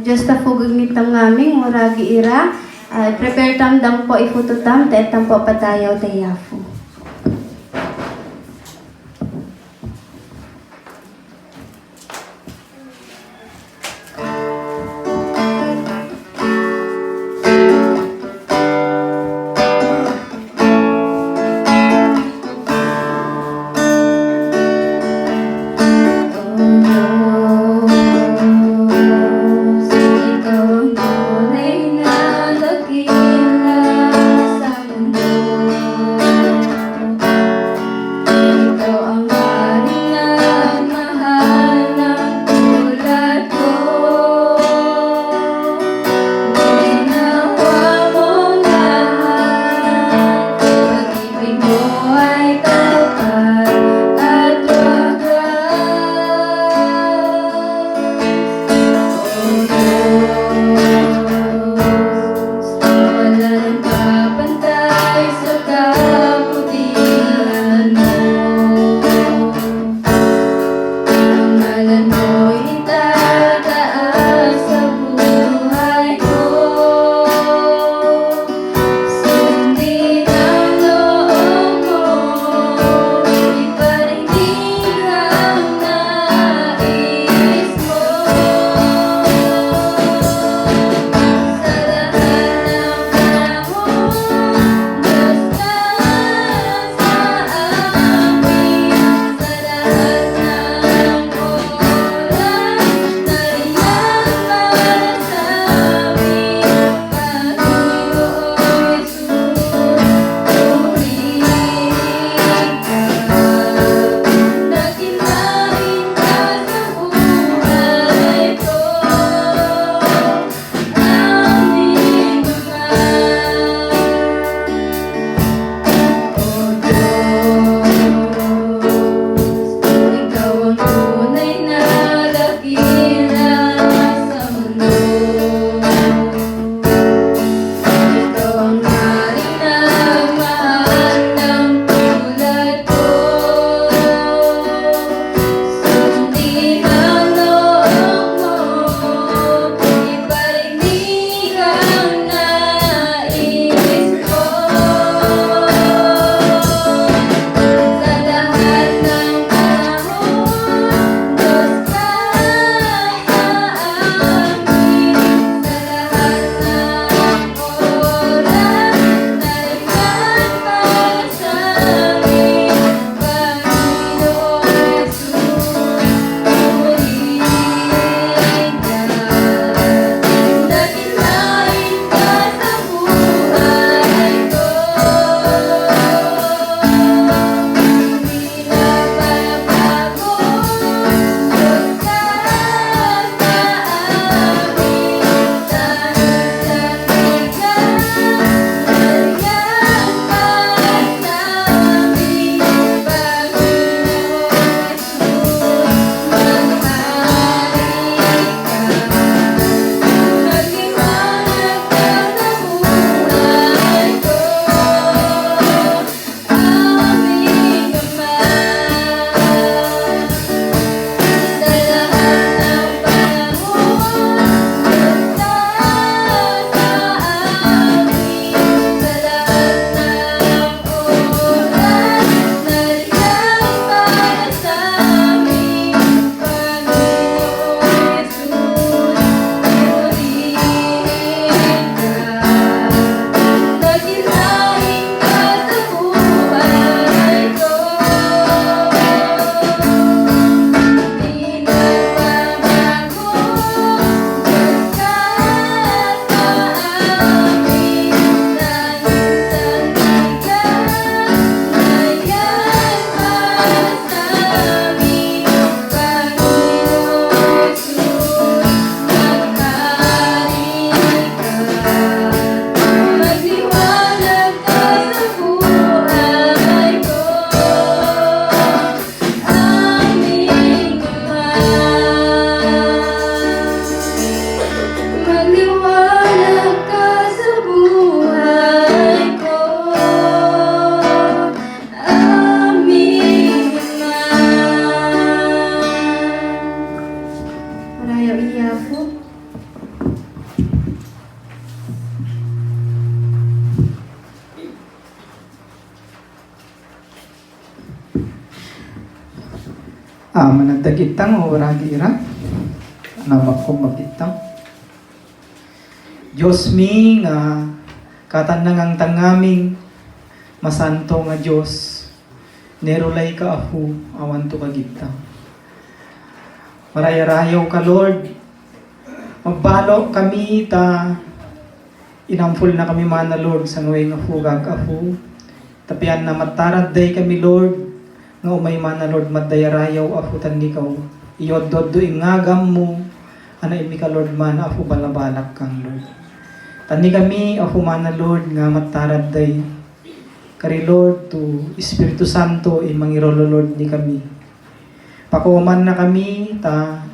Just ta fugag nitam ngaming muragi ira. Prepare tam dam po ifututam ta etam po patayaw tayafu. managdagitang o waragi ira. Namak kong magitang. Diyos mi nga katanang tangaming masanto nga Diyos. Nerulay ka ako awan to kagitang. Marayarayaw ka Lord. Magbalo kami ta inampul na kami mana Lord sa ngaway nga hugag ako. Tapian na matarad day kami Lord. Nga umay mana Lord madayarayaw ako tanikaw. Iyod do ingagam mo. Ana imi ka Lord man ako balabalak kang Lord. Tani kami ako mana Lord nga matarad day. Kari Lord to Espiritu Santo imangirolo Lord ni kami. Pakuman na kami ta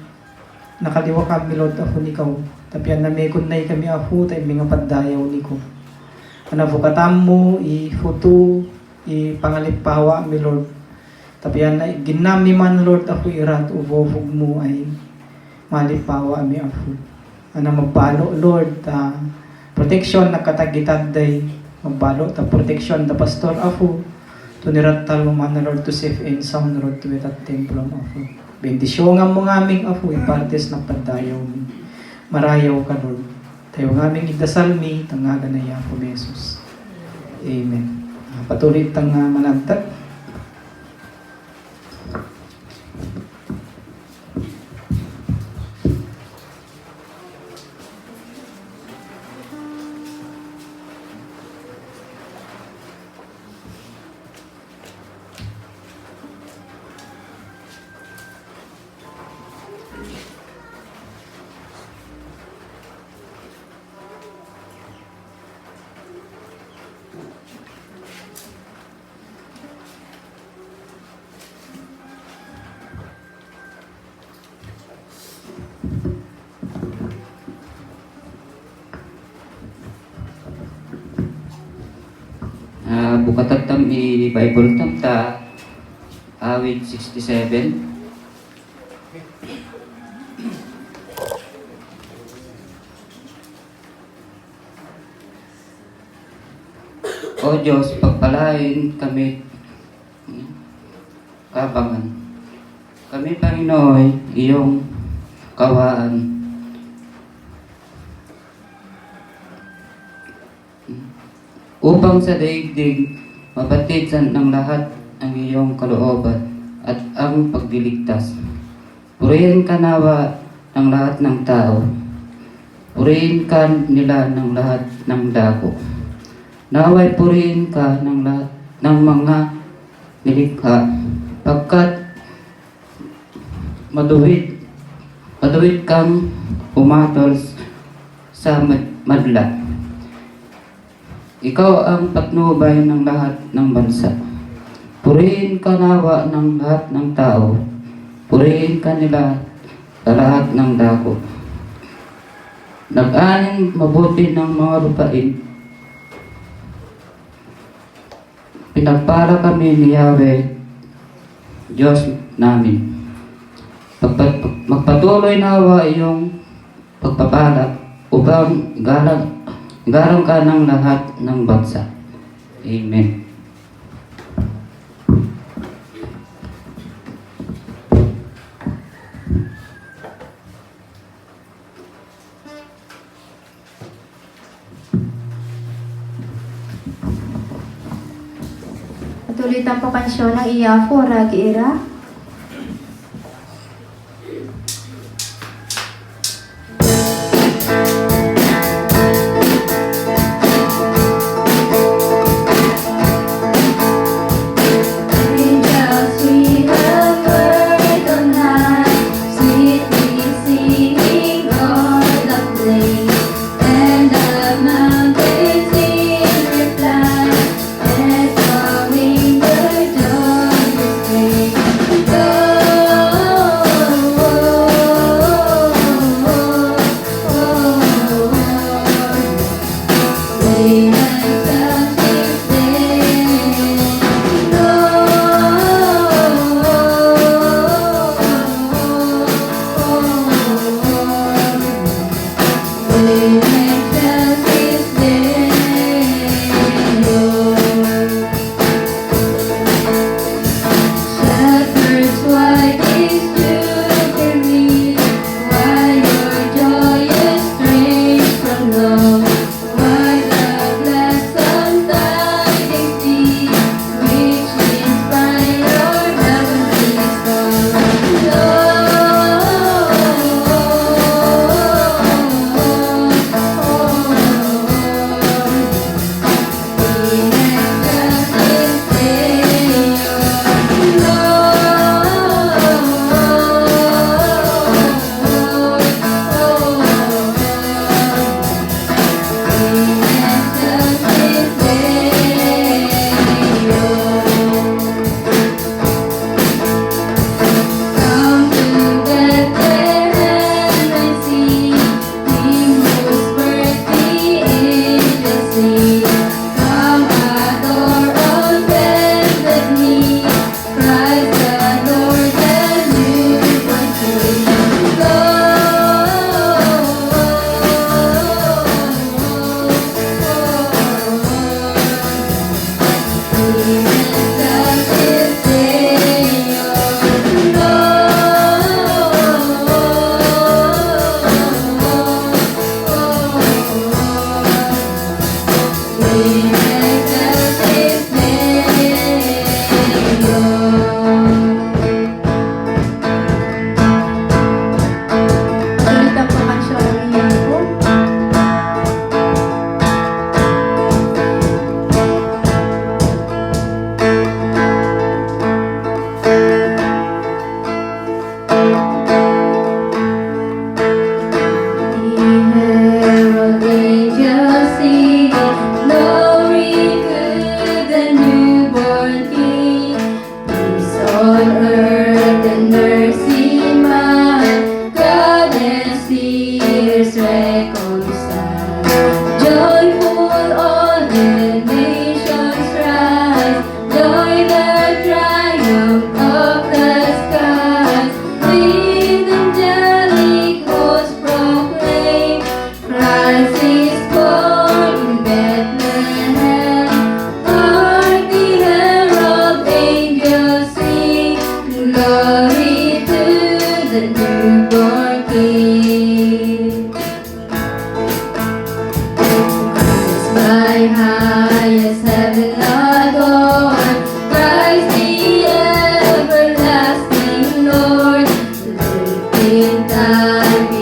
nakaliwa kami Lord ako nikaw. Tapian na may kunay kami ako tayo mga paddayaw ni ko. Anabukatam mo, i-futu, i-pangalipawa mi Lord. Tapian na ginami man Lord ako irat, ubofog mo ay malipawa mi ako. Ana magbalo Lord, protection nakatagitad day, magbalo ta protection ta pastor ako. Tunirat talo man Lord to safe and sound Lord to it at temple ako. Bendisyon nga mo ngaming ako, ipartes na paddayaw mi. Marayaw ka Lord. Tayo ngaming igdasal mi, tangaga na iya po Jesus. Amen. Patuloy tang managtag. Bukatatam i-Bible tam ta awit 67. O Diyos, pagpalain kami kabangan. Kami Panginoon, iyong kawaan. Upang sa daigdig, mapatisan ng lahat ang iyong kalooban at ang pagliligtas. Purihin ka nawa ng lahat ng tao. Purihin ka nila ng lahat ng dako. Naway purihin ka ng lahat ng mga nilikha, pagkat maduwid kang umatol sa madla. Ikaw ang patnubay ng lahat ng bansa. Purihin ka nawa ng lahat ng tao. Purihin ka nila sa lahat ng dako. Nag-aning mabuti ng mga lupain. Pinagpala kami ni Yahweh, Diyos namin. Magpatuloy nawa iyong pagpapala upang garang ka ng lahat ng bansa. Amen. Patuloy po kansyon ng Iyafo, Ragi Ira.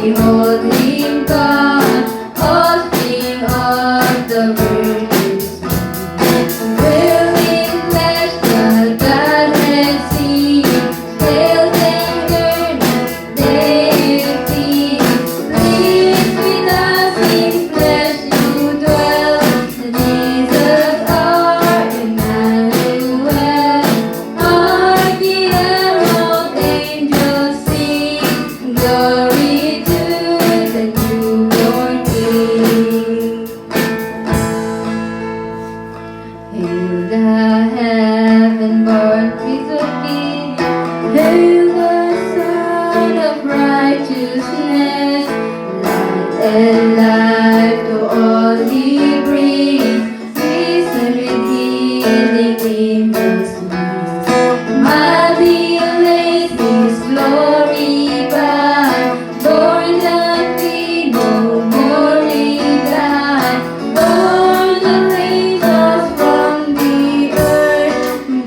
behold him come, offspring of the Virgin. Will in flesh the Godhead see, veiled and girded deity. Live with us in flesh you dwell, Jesus our Emmanuel. Hark the herald angels sing, glory to the newborn King. Hail the heaven-born Prince of Peace, hail the Son of righteousness. Light and life to all he brings, risen with healing angels wings. Mighty lays his glory by, born that we no more may die. Born to raise us from the earth,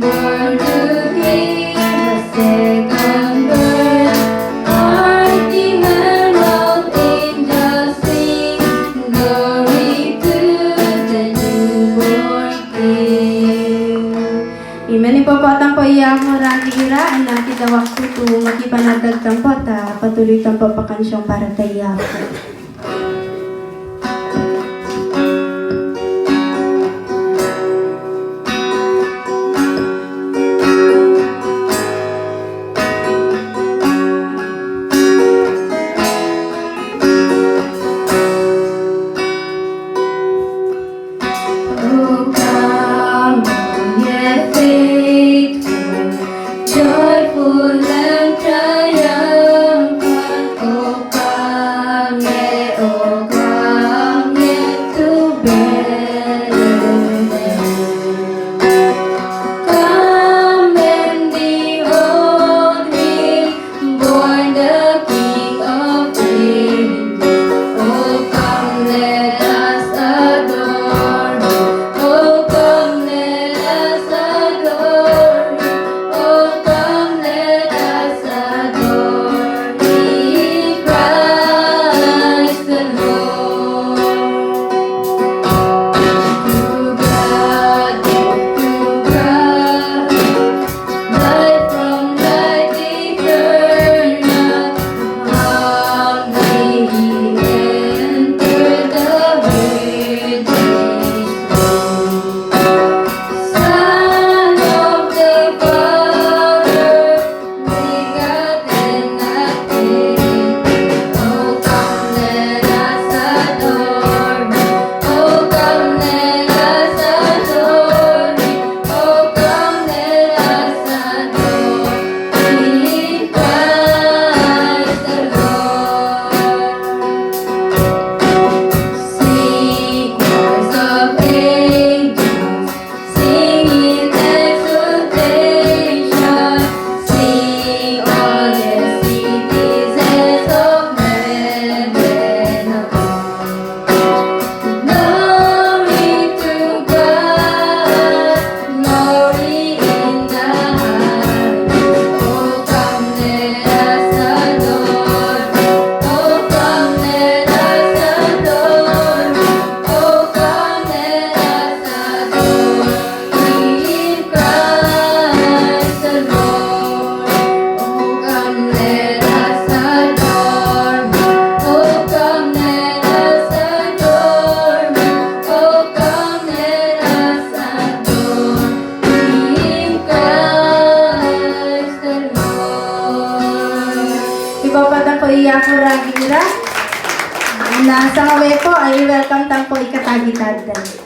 born to give the second birth. Hark the herald angels sing, glory to the newborn King. Imani po patang po iya mo ragi ira ang natin dawak po makipanagdagtan po ta patuloy tan po pakansyong para tayo po. Oh, come, ye faithful, joyful and triumphant. Oh, come, ye to Bethlehem. Come and behold him, born the King of Kings. Oh, come, let us adore him. Oh, come, let us adore him. Oh, come, let us adore him, Christ the Lord. To God, light from light eternal, humbly he entered the Virgin's womb. Son of the Father, begotten at King. Oh, come, let us adore him. Oh, come, let us adore him. Oh, come, let us adore him, Christ the Lord. Sing, choirs of angels, sing in exultation. Sing, all ye citizens of heaven above. Glory to God, glory in the highest. Oh, come, let us adore him. Oh, come, let us adore him. Oh, come, let us adore him, Christ the Lord. Oh, come, let us adore him. Oh, come, let us adore him. Oh, come, let us adore him, Christ the Lord. Ipapatang po iya ko ragi ira. Nasa ngawe po ay welcome tang po ikatagitadan.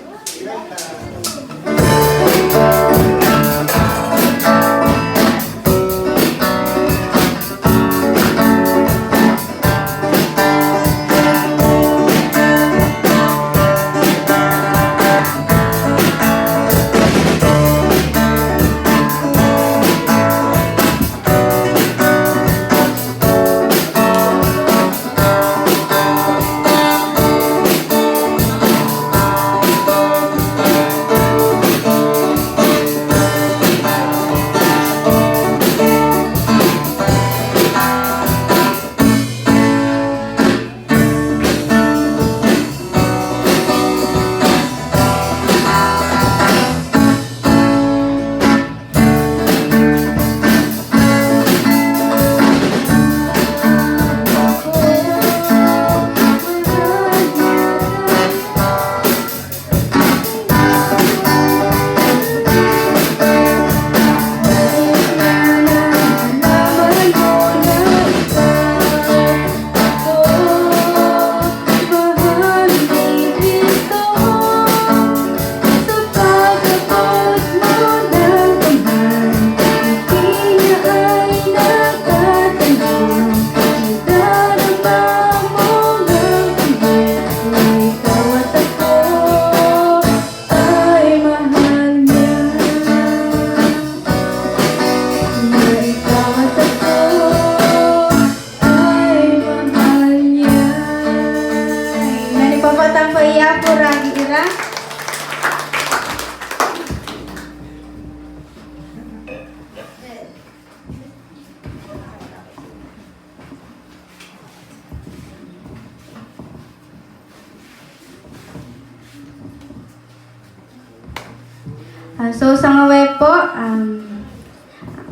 So sa ngawe po,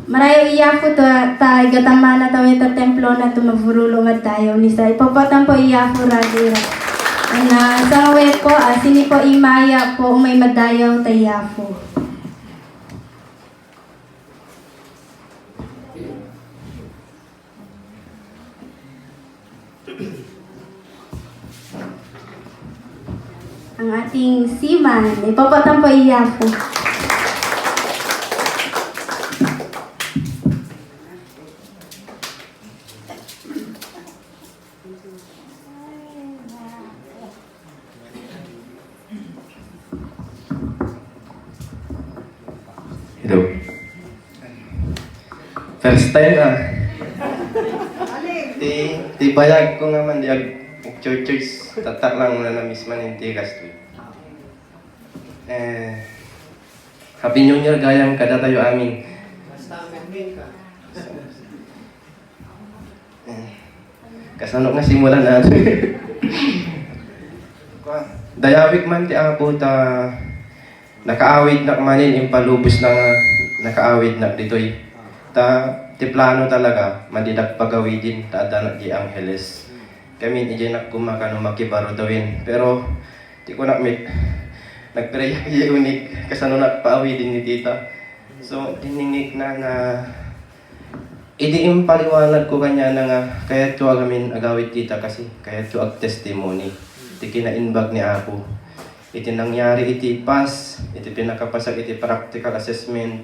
marayo iya po ta gatamana tayo ta templo na tumavurulong at tayo ni sa ipapatan po iya po radira. Sa ngawe po, sini po imaya po may madayaw tayo po. Ang ating seaman, ipapatan po iya po. Hello. First time Ti bayag ko nga man di church tatak lang na na-miss man yung tigas to. Happy New Year gayang kada tayo amin. Kasano nga simulan natin. Dayawik man ti apo ta nakaawid na manin yung palubos na nakaawid na dito'y ta ti plano talaga mandidak pagawidin ta ada di Angeles kami ijay nak kumakano makibaro dawin pero ti ko nak mit nagpreya kay unik kasano nak paawidin ni tita so diningik na idi impaliwanag ko kanya na nga kaya to agamin agawid tita kasi kaya to ag testimony ti kinainbag ni apo iti nangyari iti pass, iti pinakapasag iti practical assessment,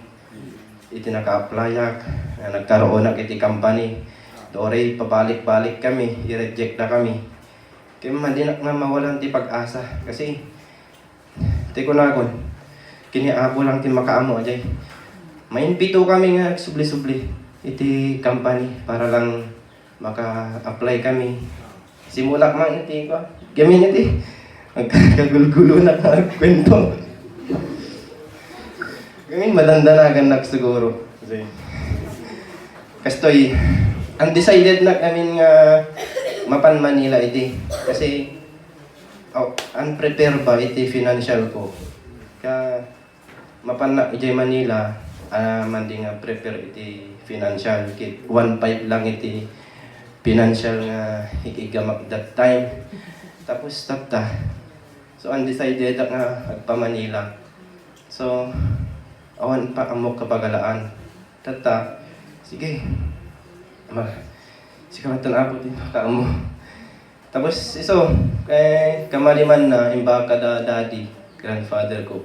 iti naka-applyak, nagkaroon ng iti company. Dore, pabalik-balik kami, i-reject na kami. Kaya man di na mawalan ti pag-asa. Kasi, ti ko na kon, kiniabo lang ti makaamo ajay. May pito kami nga subli-subli, iti company, para lang maka-apply kami. Simulak man iti ko, gamin iti. Magkagulgulo na kwento. Ngayon, madandanagan na siguro. Kastoy, undecided na kami nga mapan Manila iti. Kasi, unprepared ba iti financial ko. Kaya, mapan na iti Manila, mandi nga prepare iti financial. 1.5 lang iti financial nga hikigamak that time. Tapos, tapta. So, undecided nga agpa Manila. So, awan pa amok kapagalaan. Tata, sige. Sikawatan ako din kaamo. Tapos, iso, kamaliman na imbaka da daddy, grandfather ko.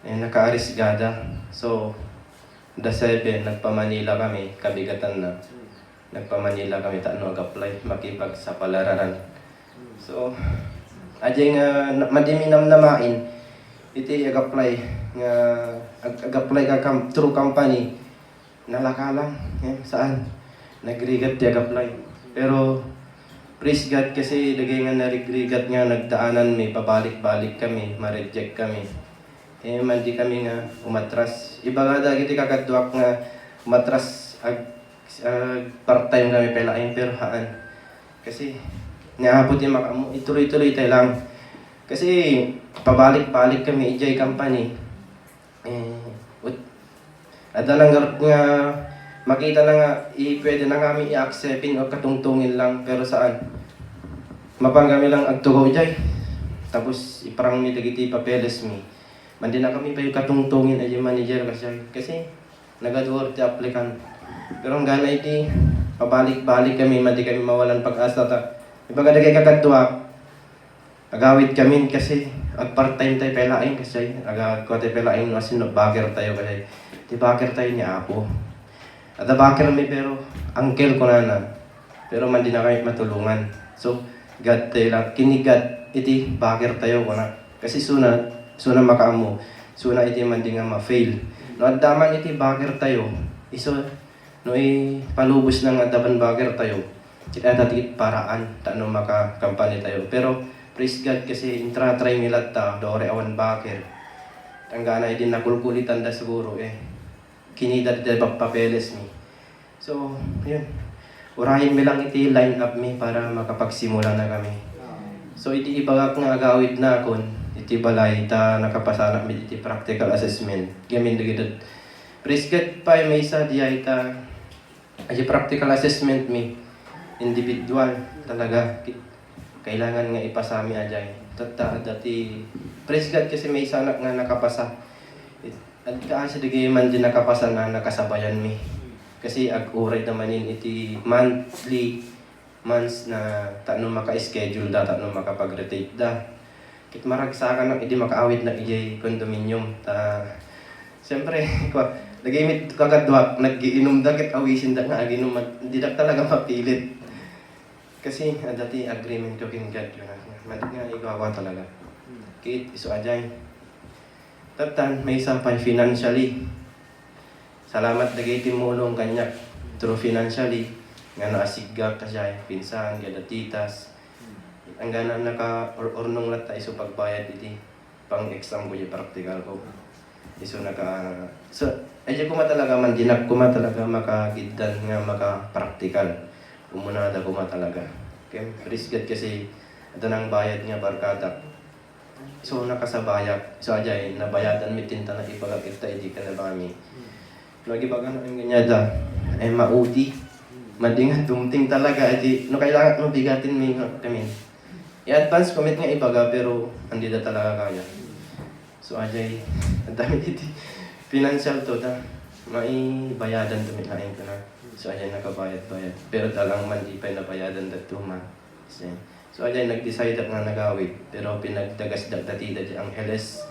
Naka-arisgada. So, the 7, nagpa Manila kami, kabigatan na. Nagpa Manila kami, taano ag-apply, makipag sa palararan. So, ajay nga madiminam namain iti ag-apply nga ag-apply ka through company nalaka lang saan nagrigat ti ag-apply pero praise God kasi dagay nga narigrigat nga nagdaanan may pabalik-balik kami ma-reject kami man di kami nga umatras iba nga dagiti kakadwak nga umatras part-time kami pelain pero haan kasi niabot yung makamu, ituloy-tuloy tayo lang. Kasi, pabalik-balik kami, ijay company. Ada lang nga, makita na nga, pwede na kami i-acceptin o katungtungin lang, pero saan? Mapang kami lang agtugaw ijay. Tapos, iparang mi dagiti papeles mi. Mandi na kami pa yung katungtungin ay yung manager kasi, nagadwar ti applicant. Pero ang gana iti, pabalik-balik kami, mandi kami mawalan pag-asa ta. Ibaga kay kakadwa, agawid kami kasi ag part-time tayo pelain kasi agawid tayo pelain kasi baker tayo kasi di baker tayo niya apo. At baker mi pero uncle ko na pero man di na kami matulungan. So God tayo lang kinigat iti baker tayo ko na kasi suna makaamo suna iti man di nga ma-fail. No daman iti baker tayo iso no palubos ng adaban baker tayo. Kita tatikit paraan taano maka-company tayo. Pero praise God kasi intra-try milat ta dore awan baker. Tanggana din nakulkulitan da siguro Kinida di papeles mi. So, yun. Urahin mi lang iti line up mi para makapagsimula na kami. So iti ibagak nga agawid na kon iti balay ta nakapasana mi iti practical assessment. Gamin dagiti prescribed pa may isa diya ita iti practical assessment mi individual talaga kailangan nga ipasami ajay. Tata dati prescribed kasi may isa nga nakapasa. At kaasa digay man din nakapasa na nakasabayan mi. Kasi ag-uray naman iti months na taano maka-schedule da, taano makapag-rotate da. Kit maragsakan ng hindi makaawit na ijay condominium. Siyempre, nag-imit kagadwak, nag-iinom da, kit awisin da nga, aginom, hindi da talaga mapilit. Kasi dati agreement ko kin God yun. Madik nga igawa talaga. Kit, iso ajay. Tatan, may isang pa financially. Salamat dagay timulong kanya through financially. Nga naasigag ka siya, pinsan, gadatitas. Ang gana naka-ornong lat tayo so pagbayad iti pang-exam ko yung practical ko. So ayun kuma talaga man, dinag kuma talaga makagiddan nga maka-practical. Umunada kuma talaga. Okay? Praise God kasi ito nang bayad nga barkada. So nakasabayag. So ajay, nabayadan mi tinta na ipagakita iti ka na bami. Lagi baga na ang ganyada, ay mauti. Madingan dumting talaga edi no kailangan mo bigatin mi kami. I-advance commit nga ibaga pero hindi da talaga kaya. So ajay ang dami dito financial to da mai bayadan to mi lain ka na. So ajay nakabayad-bayad pero talang man di pa nabayadan da tuma. So ajay nag-decide nga nagawid pero pinagdagas dati ang LS.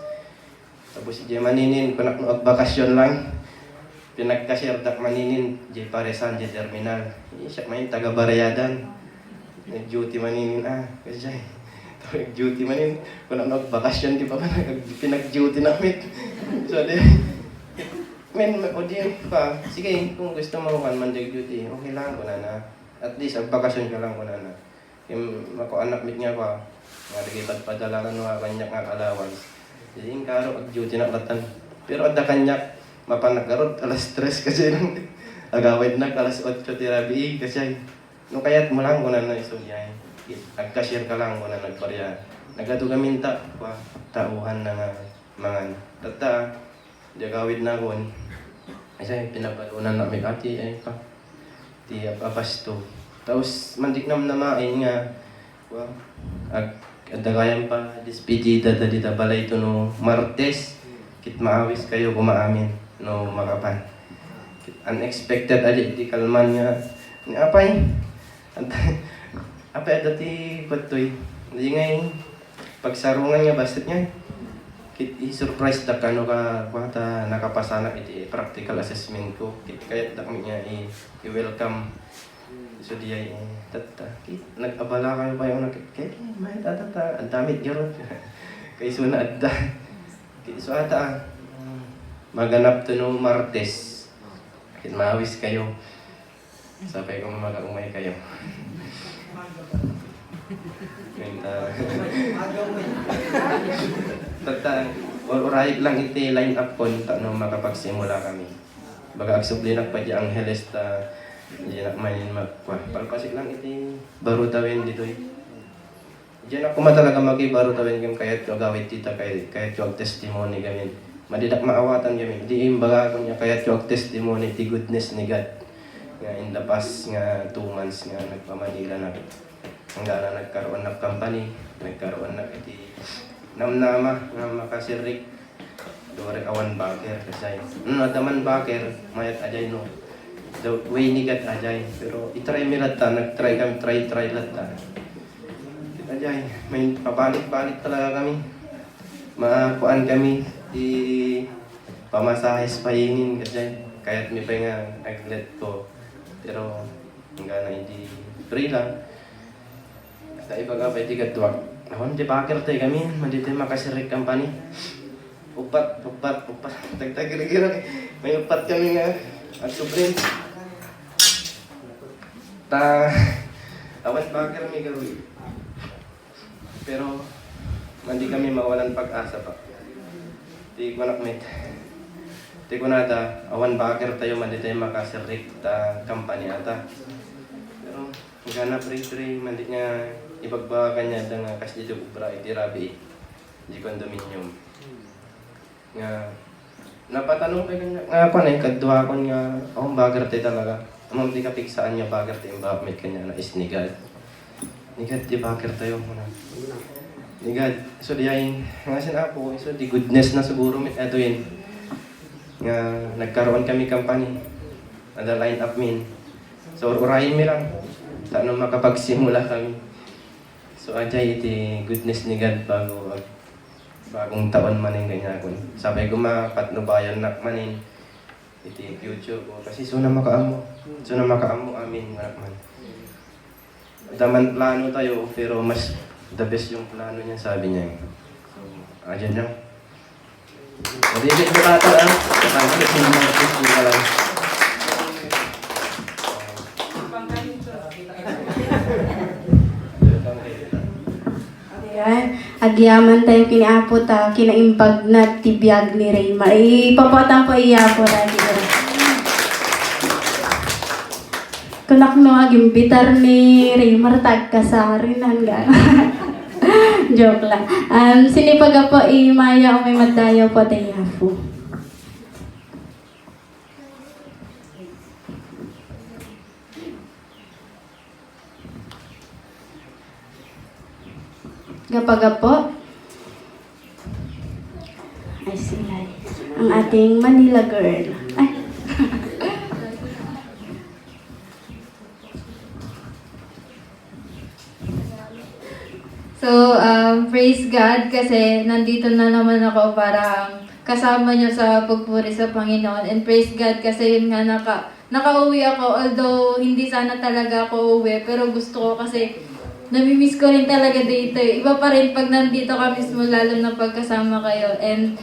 Tapos di maninin kunak no agbakasyon lang. Pinagka-share dak maninin di paresan di terminal. Siya may taga-barayadan. Nag-duty maninin kasi siya. Nag-duty manin kun ano bakasyon di pa pinag-duty namin. So di pa. Sige, kung gusto mo kan man duty, okay lang ko na. At least ang bakasyon ka lang ko na. Yung mako anak mit niya pa. Nga digipad padalaran wa kanya nga allowance. Jadi karo ag-duty na latan. Pero adda kanya mapanagarot alas 3 kasi nang agawid na alas 8 tirabi kasi no kayat mo lang kunan na isoyay nag-cashier ka lang kunan nagparya nagato gaminta pa tauhan na nga mga tata agawid na kon kasi pinapalunan na may ati ay pa ti apasto tapos mantiknam na main nga adagayan pa dispedida dita balay to no Martes kit maawis kayo kumaamin no makapan. Unexpected ali di kalman nga ni apay. Apay dati patoy. Di ngay pagsarungan nga basket niya. Kit i-surprise da kano ka kwata nakapasana iti practical assessment ko. Kit kayat da kami niya i-welcome. So di ay tata. Nag-abala kayo ba yung nakit? May tata. Ang damit gyud. Kay suna adda. Kit so ata maganap to no Martes. Kahit maawis kayo. Sabay ko mag-umay kayo. Oray lang iti line up ko no makapagsimula kami. Baga agsubli pa di ang Heles ta di na manin palpasik lang iti baro tawin dito. Diyan ako matalaga baro tawin kung kayat gawit tita kayat yung testimony gamin. Madidak maawatan kami. Di imbaga ko niya kaya yung testimony ti goodness ni God. Nga in the past nga 2 months nga nagpamanila na. Hanggang na nagkaroon ng company, nagkaroon na iti namnama nga makasirik. Dore awan baker kasi. Nadaman baker, mayat ajay no. The way ni God ajay. Pero itry mi ta, nagtry kami, try lata. Ajay, may pabalik-balik talaga kami. Makuan kami di pamasahes pahingin kasi kahit may pa nga nag-let ko pero hanggang na hindi free lang sa iba ka pwede katwag ako hindi bakir tayo kami mandito makasirik company upat tagtagirigira may upat kami nga at supreme awan bakir may gawin pero hindi kami mawalan pag-asa pa. Di ko nakmit. Di ko nata, awan bakir tayo mandi tayo makasirik ta company ata. Pero hanggang na pre-pre, mandi niya ibagbaga niya nga kasi dito ubra iti rabi. di condominium. Nga, napatanong kay kanya, nga ako na, kadwa ko nga, akong bagar tayo talaga. Amang di ka pigsaan nga bagar tayo, bakit kanya na isnigad. Nigad, di bagar tayo muna. Nigad, so di ay, nga sina po, so di goodness na siguro, ito yun. Nga, nagkaroon kami company, ada line up min. So, urahin mi lang, saan makapagsimula kami. So, ajay, iti goodness ni God bagong taon man yung ganyan ko. Sabi ko mapatnubayan na manin, iti future ko. Kasi so na makaamo amin man. Daman plano tayo, pero mas the best yung plano niya, sabi niya. So, ayan lang. Madibig mo kata lang. Katangkalit mo mga artist ka lang. Ayan. Agyaman tayo kiniapo ta, kinaimpag na tibiyag ni Raymar. Ipapatang po iyapo lagi. Kunak no agimbitar ni Raymar tagkasarin hanggang. Joke lang. Sinipaga po imaya o may madayaw po tayo po. Kapag po, ay sila, ang ating Manila girl. Ay. So, praise God kasi nandito na naman ako para kasama niyo sa pagpuri sa Panginoon. And praise God kasi yun nga nakauwi ako. Although hindi sana talaga ako uwi, pero gusto ko kasi namimiss ko rin talaga dito. Iba pa rin pag nandito ka mismo, lalo na pagkasama kayo. And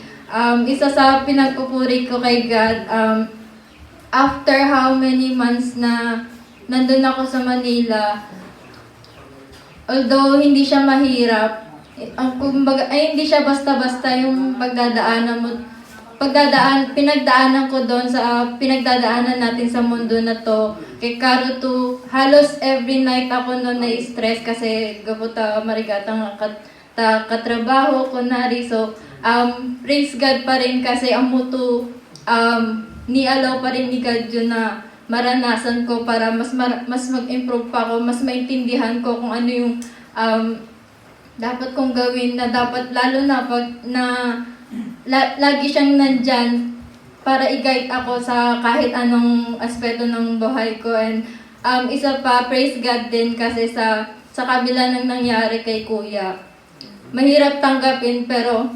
isa sa pinagpupuri ko kay God, after how many months na nandun ako sa Manila, although hindi siya mahirap, kumbaga, hindi siya basta-basta yung pinagdaanan ko doon sa pinagdadaanan natin sa mundo na to. Kay Karo to, halos every night ako noon na-stress kasi gabuta marigatang katrabaho ko nari. So, praise God pa rin kasi ang muto, ni-allow pa rin ni God yun na maranasan ko para mas mag-improve pa ako, mas maintindihan ko kung ano yung dapat kong gawin na dapat lalo na pag lagi siyang nandyan para i-guide ako sa kahit anong aspeto ng buhay ko. And isa pa, praise God din kasi sa kabila ng nangyari kay Kuya. Mahirap tanggapin pero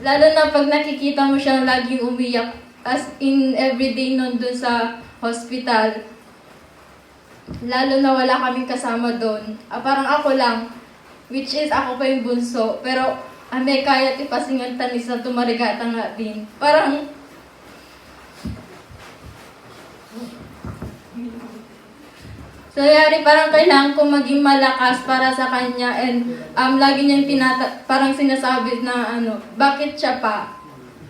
lalo na pag nakikita mo siya laging umiyak as in everyday nun dun sa hospital. Lalo na wala kaming kasama doon. Parang ako lang, which is ako pa yung bunso. Pero may kaya tipasingan tanis na tumarigata nga din. Parang so, parang kailangan ko maging malakas para sa kanya and lagi niyang parang sinasabi na bakit siya pa?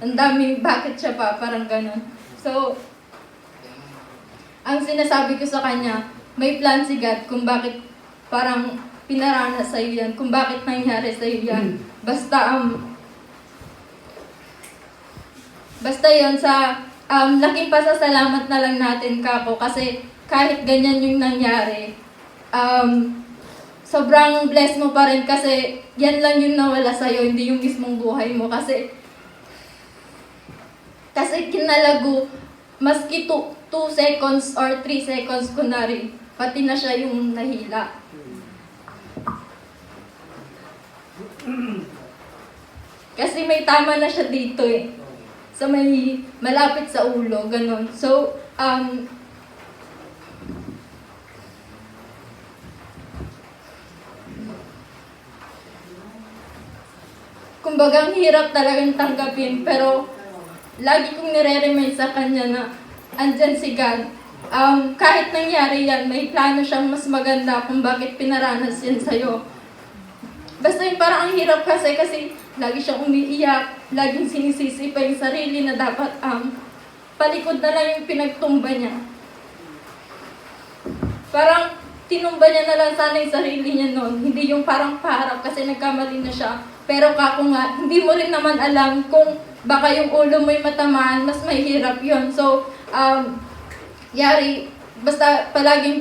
Ang daming bakit siya pa? Parang ganun. So, ang sinasabi ko sa kanya, may plan si God kung bakit parang pinaranas sa'yo yan, kung bakit nangyari sa'yo yan. Basta yun sa laking pasasalamat na lang natin kako kasi kahit ganyan yung nangyari, sobrang blessed mo pa rin kasi yan lang yung nawala sa'yo, hindi yung mismong buhay mo kasi kinalago, maski 2 seconds or 3 seconds kunwari, pati na siya yung nahila. Kasi may tama na siya dito sa may malapit sa ulo, ganun. So, kumbaga, ang hirap talagang tanggapin, pero lagi kong nire-remind sa kanya na andyan si God. Kahit nangyari yan, may plano siyang mas maganda kung bakit pinaranas yan sa'yo. Basta yung parang ang hirap kasi lagi siyang umiiyak, laging sinisisi pa yung sarili na dapat palikod na lang yung pinagtumba niya. Parang tinumba niya na lang sana yung sarili niya noon. Hindi yung parang paharap kasi nagkamali na siya. Pero kako nga, hindi mo rin naman alam kung baka yung ulo mo'y matamaan, mas mahirap yon. So, yari, basta palagi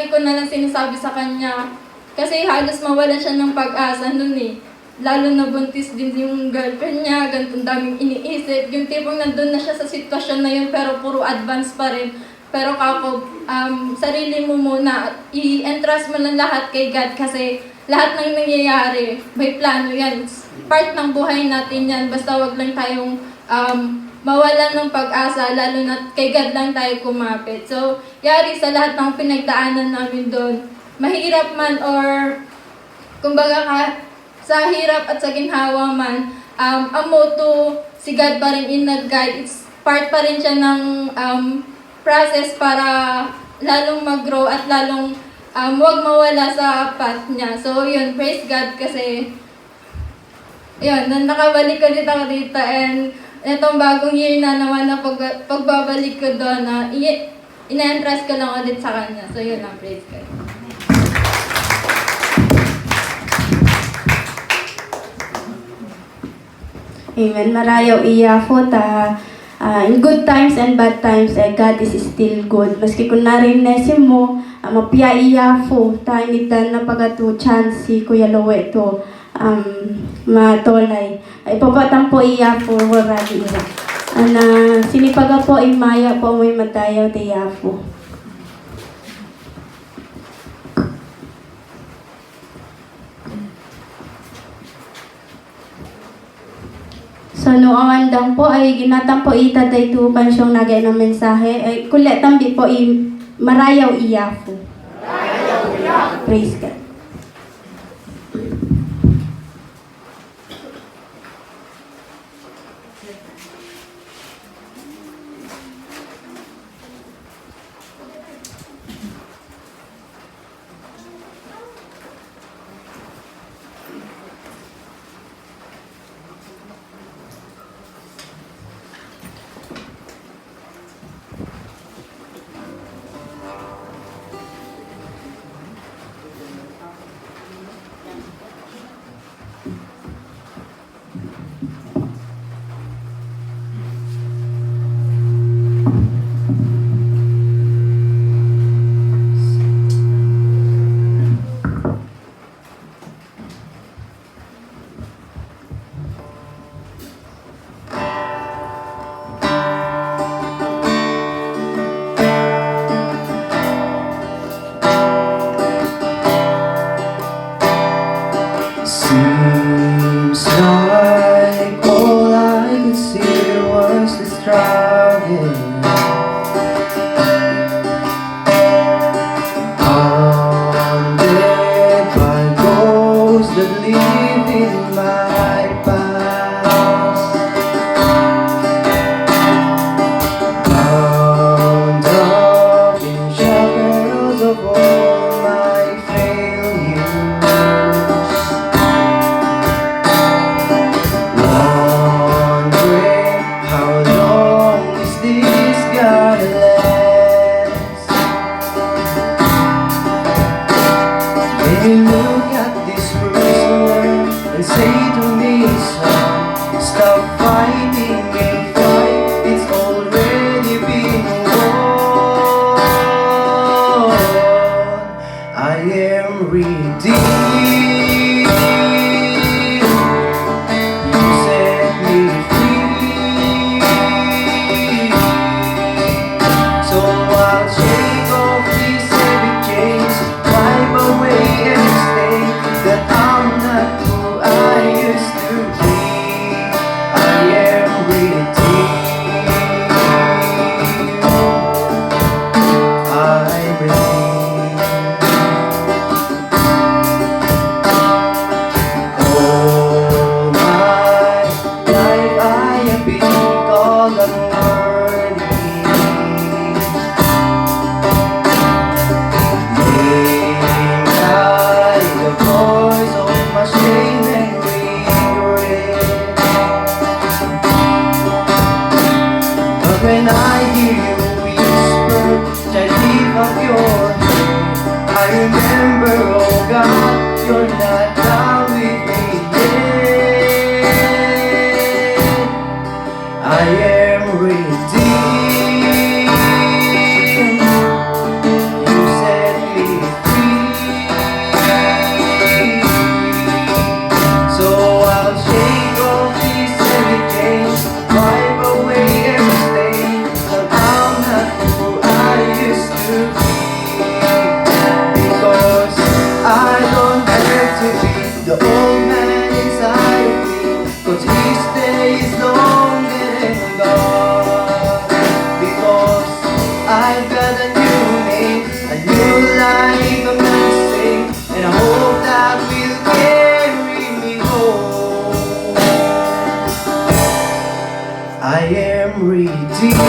ko na lang sinasabi sa kanya, kasi halos mawalan siya ng pag-asa nun eh. Lalo na buntis din yung girlfriend niya, ganitong daming iniisip. Yung tipong nandun na siya sa sitwasyon na yun, pero puro advance pa rin. Pero kako, sarili mo muna, i-entrust mo ng lahat kay God kasi lahat ng nangyayari, may plano yan. It's part ng buhay natin yan. Basta wag lang tayong mawalan ng pag-asa, lalo na kay God lang tayo kumapit. So, yari sa lahat ng pinagdaanan namin doon, mahirap man or kumbaga sa hirap at sa ginhawa man, ang motto, si God pa rin in nag-guide. It's part pa rin siya ng process para lalong mag-grow at lalong huwag mawala sa path niya. So, yun, praise God kasi yun, nakabalik ko dito ako dito and itong bagong year na naman na pagbabalik ko doon na ina-entrust ko lang ulit sa kanya. So, yun lang, praise God. Amen. Marayaw iya po ta in good times and bad times, God is still good. Maski kung narinesin mo, mapia iya po, ta initan na pagatu chance si Kuya Lowe to matolay. Ay papatang po iya po, waragi ira. Sinipaga po imaya po may matayaw tiya po. So, noong po ay ginatang po itaday to pansyong nagay ng mensahe. Ay kulit tambi po marayaw iya po. Praise God. Seems like all I could see was the struggle. Haunted by ghosts that live in my past. Bound up in shackles of all my failures. Wondering how long is this gonna last? They look at this prisoner and say to me, son, stop fighting a fight, it's already been won. I am redeemed. You set me free. So I'll shake off these heavy chains, wipe away every stain that I'm not who I used to be. I am redeemed. I'm redeemed. remember, oh God, you're not down with me yet. I am redeemed. You set me free. So I'll shake off these heavy chains, wipe away every stain, but I'm not who I used to be. Because I don't dare to be the old man inside of me, 'cause each day is longer than gone. Because I've got a new name, a new life I'm gonna sing, and I hope that will carry me home. I am redeemed.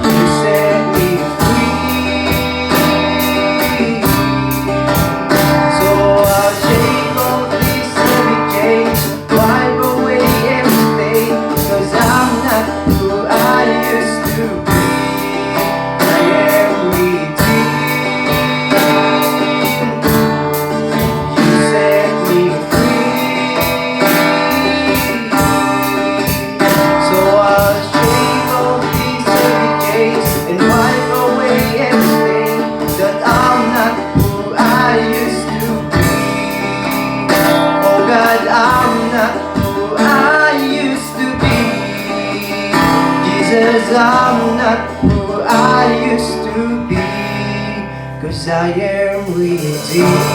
You set me free. So I'll shake off these heavy chains, wipe away every stain, 'cause I'm not who I used to be. I am redeemed. You set me free. So I'll shake off these heavy chains and wipe away everything that I'm not who I used to be. Oh God, I'm not who I used to be. Jesus, I'm not who I used to be, 'cause I am redeemed.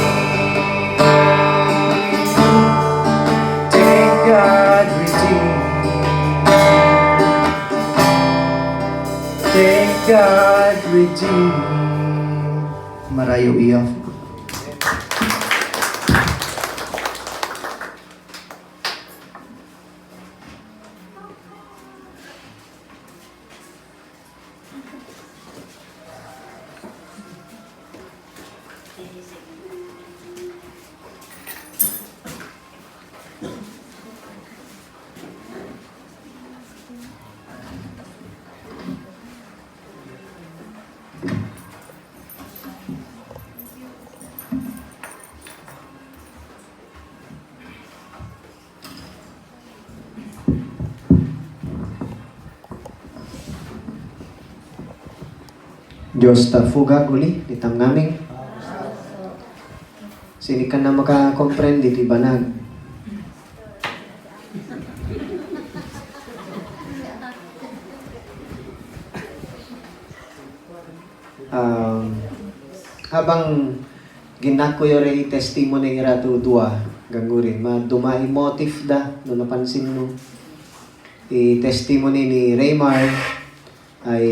Thank God, redeemed. Thank God, redeemed. Marayo iyak. Diyos ta fuga uli, litam namin. Sini ka na makakomprende ti banag. Habang ginakuyo rin testimony ira to dua, gangurin, maduma emotive da, no napansin no. I-testimony ni Raymar ay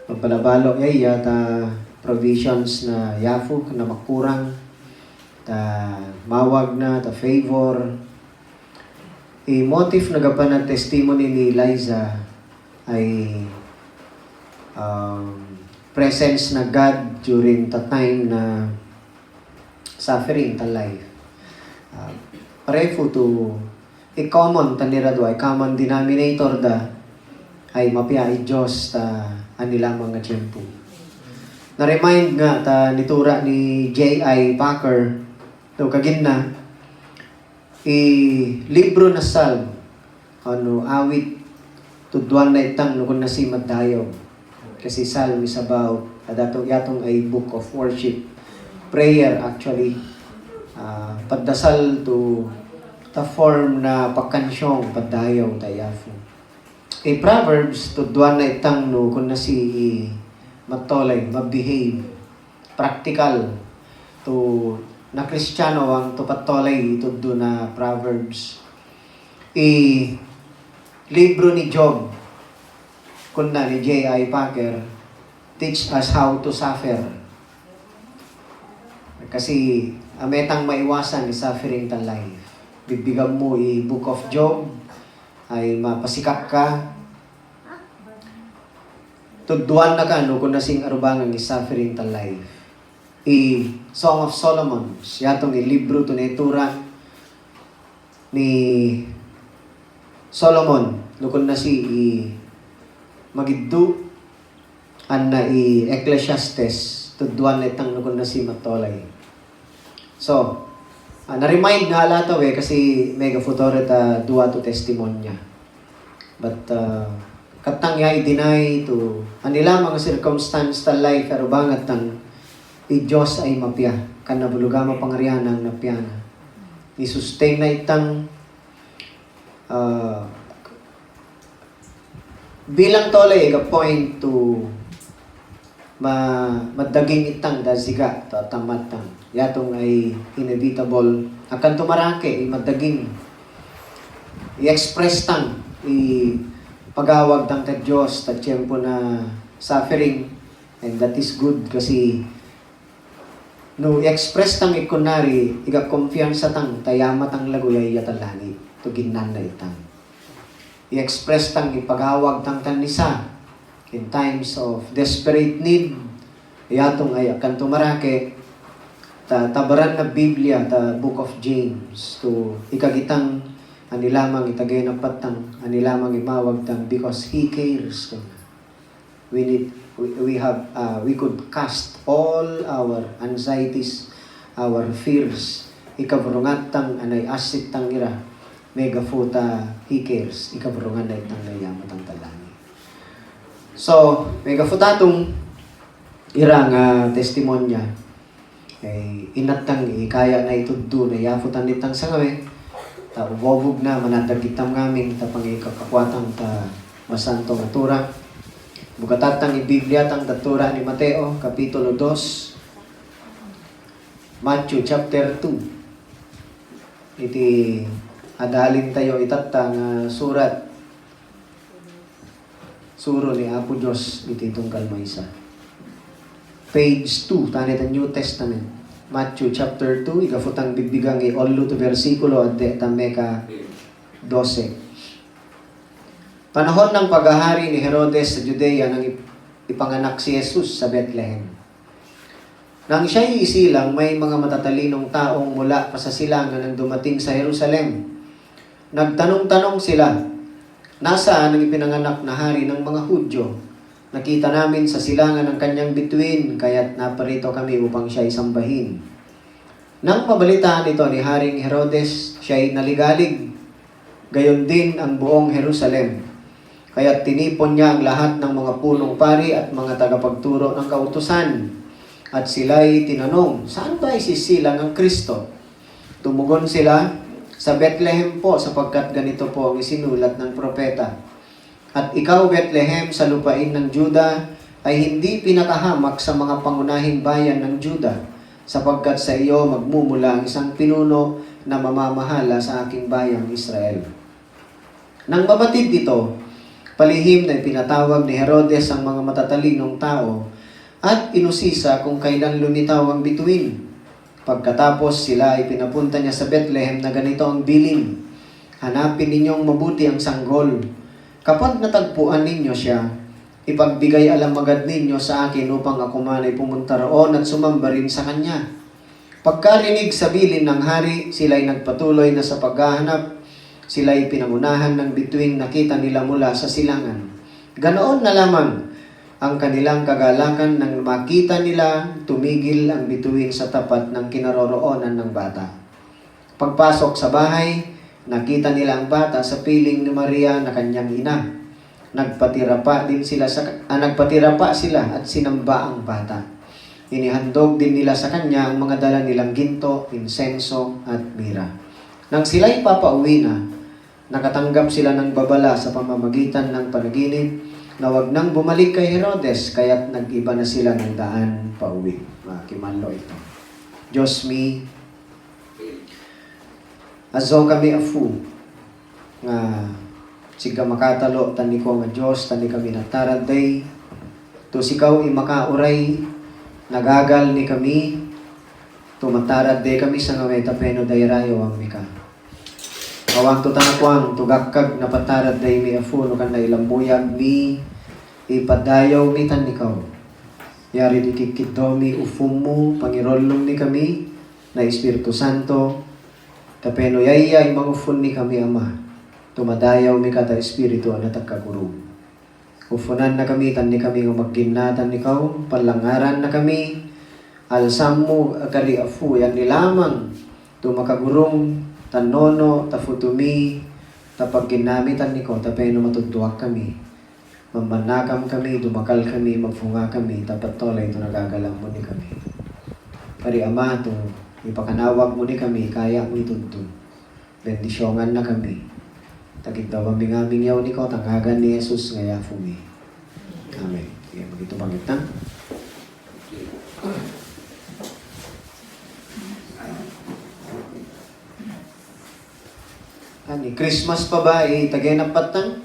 magbalabalo iya ta provisions na yafu na makurang ta mawag na ta favor motive nagapan na testimony ni Liza ay presence na God during the time na suffering ta life. Pareho to common tanira do ay common denominator da ay mapiyay Diyos ta ani lamang nga tiyempo. Na-remind nga ta nitura ni J.I. Packer do kagin na libro na Psalm awit tudwan na itang nukon na si Madayaw. Kasi Psalm is about yatong ay book of worship, prayer actually, paddasal to ta form na pagkansyong padayaw tayafu. Proverbs tudwan na itang no kun na si matolay, mabehave, practical to na Kristiyano ang tupatolay tuddo na Proverbs. Libro ni Job kun na ni J.I. Packer teach us how to suffer. Kasi ametang maiwasan ni suffering ta life. Bibigam mo book of Job ay mapasikap ka. Tudduan na ka no kung nasing arubangan ni suffering ta life. Song of Solomon, yatong libro to netura ni Solomon no kung nasi magiddu na i-Ecclesiastes tudwan itang nukon na si Matolay. So, na-remind nga alataw kasi mega futuro ta dua to testimonya. But katang ya i-deny to anila mga circumstance ta life pero bangat tang i-Diyos ay mapya kan nabulugama pangarihanang napyana. I-sustain na itang bilang tolay ga point to madaging itang daziga tamatang yatong ay inevitable akan tumarake madaging i-express tang pagawag tang ta Diyos ta tiyempo na suffering and that is good kasi no i-express tang ikunari iga kumpiyansa tang tayamat ang lagoy ay yatalani to ginnan na itang i-express tang ipagawag tang tanisa in times of desperate need yatong ay akan tumarake tabaran na Biblia ta Book of James to ikagitang ani lamang itagay na patang ani lamang imawag tang because He cares. We could cast all our anxieties, our fears ikaburungat tang anay asit tang ira mega futa He cares ikaburungan na itang nayamat ang talani. So mega futatong ira nga testimonya ay inatang ikaya na ituddo na yafutan nitang sangawe ta ubobog na manatagitam ngaming ta pangikakakwatang ta masantong atura bukatatang i-Biblia tang datura ni Mateo kapitulo 2 Matthew chapter 2 iti adalin tayo itatang surat suro ni Apo Diyos iti tungkal maysa page 2 tanit ang New Testament Matthew chapter 2 igafutang bigbigang i-ollo to versikulo at tameka 12. Panahon ng paghahari ni Herodes sa Judea nang ipanganak si Jesus sa Bethlehem. Nang siya'y isilang, may mga matatalinong taong mula pa sa silangan nang dumating sa Jerusalem. Nagtanong-tanong sila, nasaan ang ipinanganak na hari ng mga Hudyo? Nakita namin sa silangan ng kanyang bituin, kaya't naparito kami upang siya'y sambahin. Nang mabalitaan ito ni Haring Herodes, siya'y naligalig. Gayon din ang buong Jerusalem. Kaya't tinipon niya ang lahat ng mga punong pari at mga tagapagturo ng kautusan. At sila'y tinanong, saan ba isisilang ang Kristo? Tumugon sila, sa Bethlehem po sapagkat ganito po ang isinulat ng propeta. At ikaw, Bethlehem, sa lupain ng Juda, ay hindi pinakahamak sa mga pangunahing bayan ng Juda, sapagkat sa iyo magmumula ang isang pinuno na mamamahala sa aking bayang Israel. Nang mabatid dito, palihim na pinatawag ni Herodes ang mga matatalinong tao at inusisa kung kailan lumitaw ang bituin. Pagkatapos sila ay pinapunta niya sa Bethlehem na ganito ang bilin. Hanapin ninyong mabuti ang sanggol. Kapag natagpuan ninyo siya, ipagbigay alamagad ninyo sa akin upang ako man ay pumunta roon at sumamba rin sa kanya. Pagkarinig sa bilin ng hari, sila'y nagpatuloy na sa paghahanap. Sila'y pinangunahan ng bituing nakita nila mula sa silangan. Ganoon na lamang ang kanilang kagalakan nang makita nila tumigil ang bituin sa tapat ng kinaroroonan ng bata. Pagpasok sa bahay, nakita nila ang bata sa piling ni Maria na kanyang ina. Nagpatira pa sila at sinamba ang bata. Inihandog din nila sa kanya ang mga dala nilang ginto, insenso at mira. Nang sila'y papauwi na, nakatanggap sila ng babala sa pamamagitan ng panaginip na wag nang bumalik kay Herodes, kaya't nag-iba na sila ng daan pauwi. Kimanlo ito. Diyos mi, azo kami afu, nga siga makatalo, tani ko nga Diyos, tani kami nataraday, to sikaw imakauray, nagagal ni kami, tumataraday kami sa ngaweta peno dayrayo ang mika. Awang tutanakwang, tugakag napatarad day mi afu, no kan na ilambuyag mi, ipadayaw mi tanikaw. Yari di kikidomi ufumu, pangirolong ni kami, na Espiritu Santo, tapeno yaya imang ufun ni kami ama, tumadayaw mi kata Espiritu na tagkagurong. Ufunan na kami, tan ni kami magginatan ikaw, palangaran na kami, alsam mo akari afu, yan nilamang, tumakagurong, tanono, tafutumi, tapagginamitan niko, tapeno matutuwak kami, mamanakam kami, dumakal kami, magfunga kami, tapat tolay, ito nagagalang mo ni kami. Pari Ama, ito, ipakanawag mo ni kami, kaya mo ituntun. Bendisyongan na kami. Tagig daw aming yaw ni ko, tangagan ni Jesus ngaya fumi. Amen. Sige, magito bangit na. Ani, Christmas pa ba? Tagay na patang?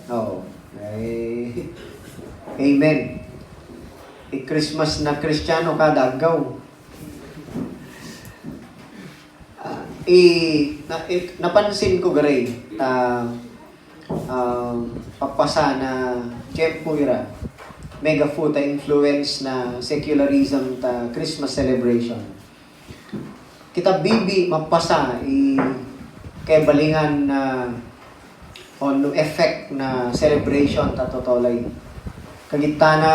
Oo. Amen. Christmas na Kristiyano ka, dagaw. Napansin ko garay papasa na Jeff Puira mega food influence na secularism ta Christmas celebration. Kita bibi mapasa kay balingan na on effect na celebration ta totolay. Kagita na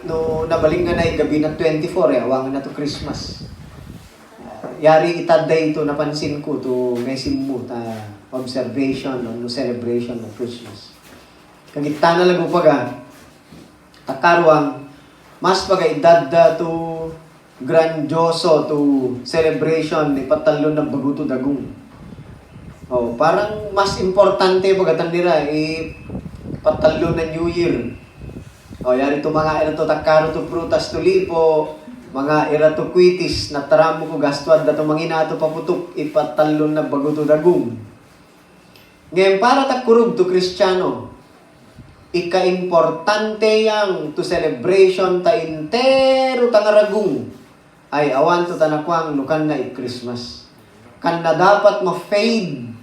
no nabalingan na gabi na 24 awangan na to Christmas. Yari itaday ito, napansin ko to mesim mo ta observation no celebration of Christmas. Kagita na lang upaga, takarwang mas pagaidad to grandioso to celebration ni patalo ng baguto dagong. Oh, parang mas importante pagatan nila patalo ng New Year. Oh, yari to mga ito takaro to prutas to lipo. Mga eratukwitis na taramo ko gastuad dato mangina ato paputok ipatalon na bago to dagong. Ngayon para takurog to Kristiyano, ika-importante yang to celebration ta intero tangaragong ay awan to tanakwang nukan na Christmas. Kan na dapat ma-fade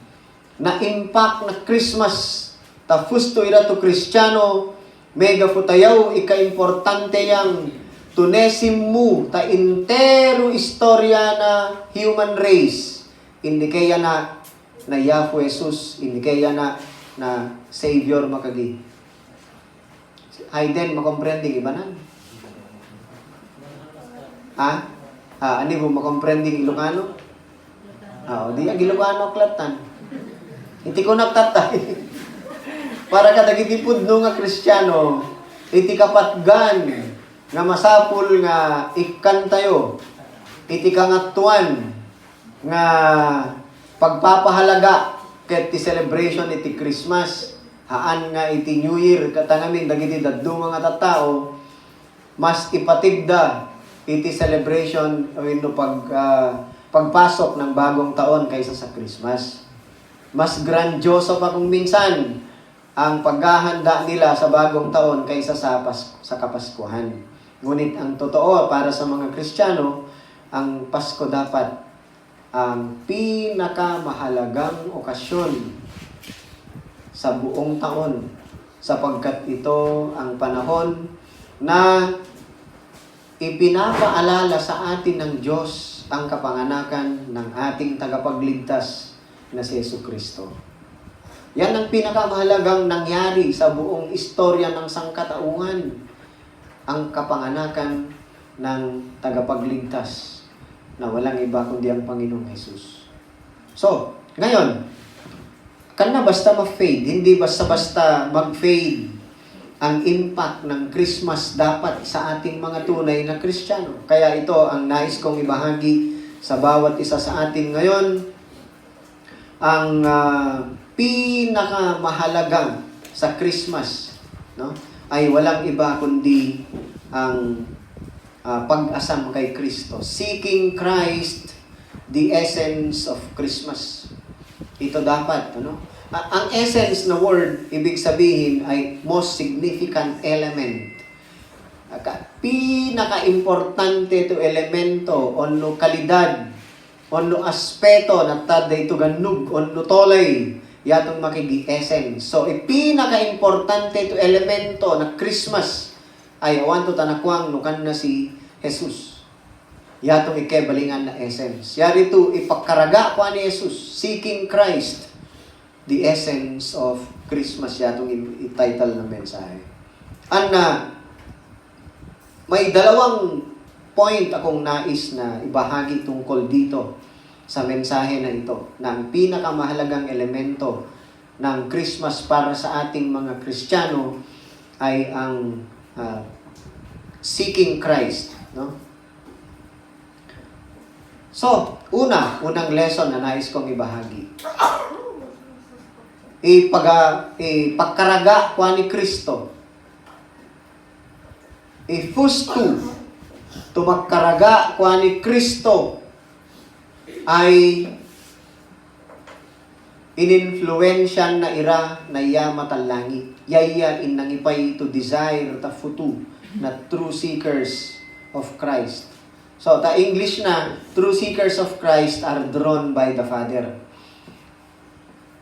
na impact na Christmas ta fusto ira to Kristiyano mega futayaw ika-importante yang tunesim mo ta intero istorya na human race. Hindi kaya na Yahweh Jesus, hindi kaya na Savior makagi. Hayden, makomprending iba na? Ani mo makomprending Ilocano? Di ang Ilocano klatan. Hindi ko nagtatay. Para ka nagitipod no nga Kristiyano, iti kapatgan, nga masapul nga ikan tayo, iti kangatuan nga pagpapahalaga ket ti celebration iti Christmas, haan nga iti New Year, katanamin dagiti daddo nga tattao, mas ipatigda iti celebration wenno pagpasok ng bagong taon kaysa sa Christmas. Mas grandioso pa kung minsan ang paghahanda nila sa bagong taon kaysa sa Kapaskuhan. Ngunit ang totoo para sa mga Kristiyano, ang Pasko dapat ang pinakamahalagang okasyon sa buong taon sapagkat ito ang panahon na ipinapaalala sa atin ng Diyos ang kapanganakan ng ating tagapagligtas na si Jesucristo. Yan ang pinakamahalagang nangyari sa buong istorya ng sangkatauhan, ang kapanganakan ng tagapagligtas na walang iba kundi ang Panginoong Jesus. So, ngayon, kan na basta ma-fade, hindi basta-basta mag-fade ang impact ng Christmas dapat sa ating mga tunay na Kristiyano. Kaya ito ang nais kong ibahagi sa bawat isa sa atin ngayon, ang pinakamahalagang sa Christmas, no? Ay walang iba kundi ang pag-asam kay Kristo. Seeking Christ, the essence of Christmas. Ito dapat, ano? Ang essence na word, ibig sabihin ay most significant element. Pinaka-importante to elemento, onno kalidad, onno aspeto na taday to ganug, onno tolay, yatong makigi-essence. So, pinaka-importante to elemento na Christmas ay awan to tanakwang nukan na si Jesus. Yatong ikebalingan na essence. Yari to ipagkaraga pa ni Jesus, seeking Christ, the essence of Christmas yatong i-title ng mensahe. Anna, may dalawang point akong nais na ibahagi tungkol dito sa mensahe na ito, na ang pinakamahalagang elemento ng Christmas para sa ating mga Kristiyano ay ang seeking Christ, no? So, unang lesson na nais kong ibahagi. Pagkaraga kwa ni Kristo. Fustu, tumagkaraga kwa ni Kristo ay ininfluensyan na ira na iya matalangi. Yaya inangipay to desire ta futu na true seekers of Christ. So, ta English na, true seekers of Christ are drawn by the Father.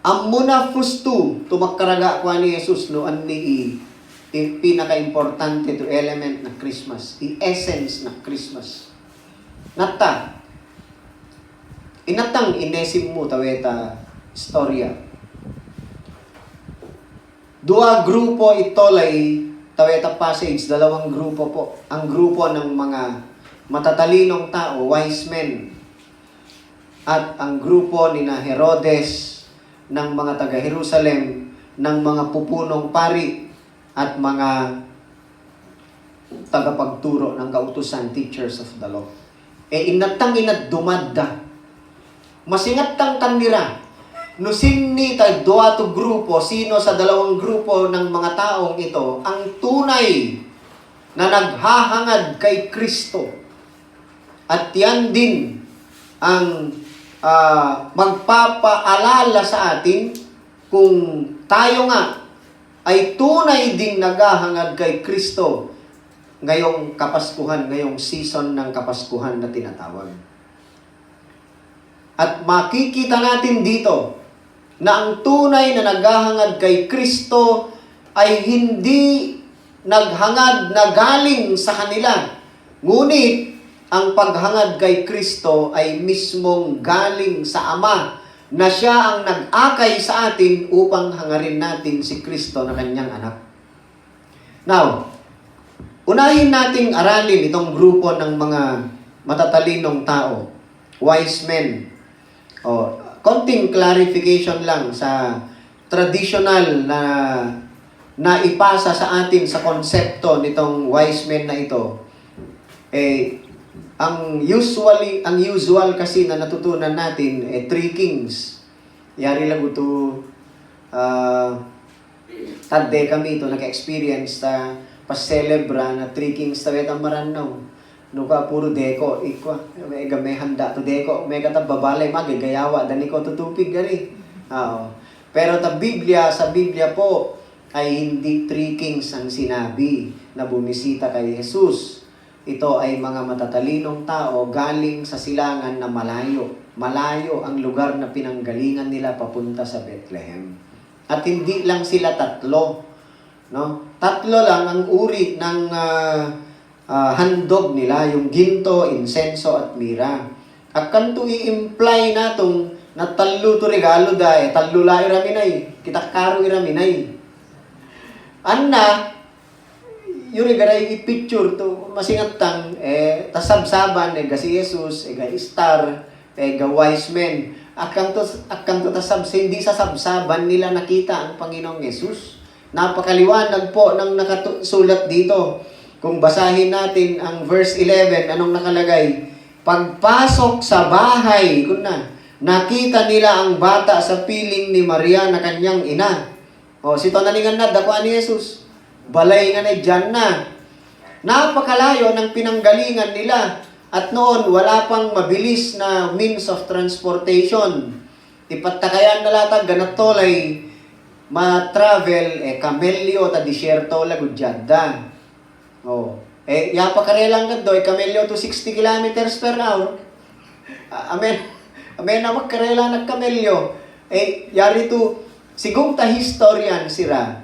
Ang muna fustu, tumakaraga kwa ni Jesus noon ni pinaka-importante to element na Christmas, essence na Christmas. Nata, inatang inesim mo taweta istorya. Dua grupo ito lay taweta passage, dalawang grupo po. Ang grupo ng mga matatalinong tao, wise men, at ang grupo ni na Herodes ng mga taga-Jerusalem, ng mga pupunong pari at mga tagapagturo ng kautusan, teachers of the law. Inatang dumadda. Masingatang kanira. No sinni tay dua to grupo, sino sa dalawang grupo ng mga taong ito ang tunay na naghahangad kay Kristo. At yan din ang magpapaalala sa atin kung tayo nga ay tunay ding naghahangad kay Kristo ngayong Kapaskuhan, ngayong season ng Kapaskuhan na tinatawag. At makikita natin dito na ang tunay na naghahangad kay Kristo ay hindi naghangad na galing sa kanila. Ngunit, ang paghangad kay Kristo ay mismong galing sa Ama na siya ang nag-akay sa atin upang hangarin natin si Kristo na kanyang anak. Now, unahin nating aralin itong grupo ng mga matatalinong tao, wise men. Konting clarification lang sa traditional na ipasa sa atin sa konsepto nitong wise men na ito. Ang usual kasi na natutunan natin, three kings. Yari lang ito, tadde kami ito, naka-experience pa-celebra na three kings tawet ang maranaw. Nuka puro deko, ikwa, may handa to deko, may katababalay, magigayawa, dani ko tutupig gani. Pero sa Biblia po, ay hindi three kings ang sinabi na bumisita kay Jesus. Ito ay mga matatalinong tao galing sa silangan na malayo. Malayo ang lugar na pinanggalingan nila papunta sa Bethlehem. At hindi lang sila tatlo. No? Tatlo lang ang uri ng handog nila, yung ginto, insenso, at mira. At kanto i-imply natong na talo to regalo dahi, talo la iraminay, kitakaro iraminay. Anna, yun garay i-picture to, masingantang, tasabsaban, ga si Jesus, ga star, ga wise men. Akang to hindi sa sabsaban nila nakita ang Panginoong Jesus. Napakaliwanag po ng nakasulat dito. Kung basahin natin ang verse 11, anong nakalagay? Pagpasok sa bahay, nakita nila ang bata sa piling ni Maria na kanyang ina. Sito nalingan na, dakwa ni Jesus. Balay nga na dyan na. Napakalayo ng pinanggalingan nila. At noon, wala pang mabilis na means of transportation. Ipatakayan na latag, ganatolay, ma-travel, kamelyo, ta disyerto, lagudyada. Yapakarelang ka doy, kamelyo to 60 kilometers per hour. Amen na magkarela ng kamelyo. Yari to, sigong ta historian sira,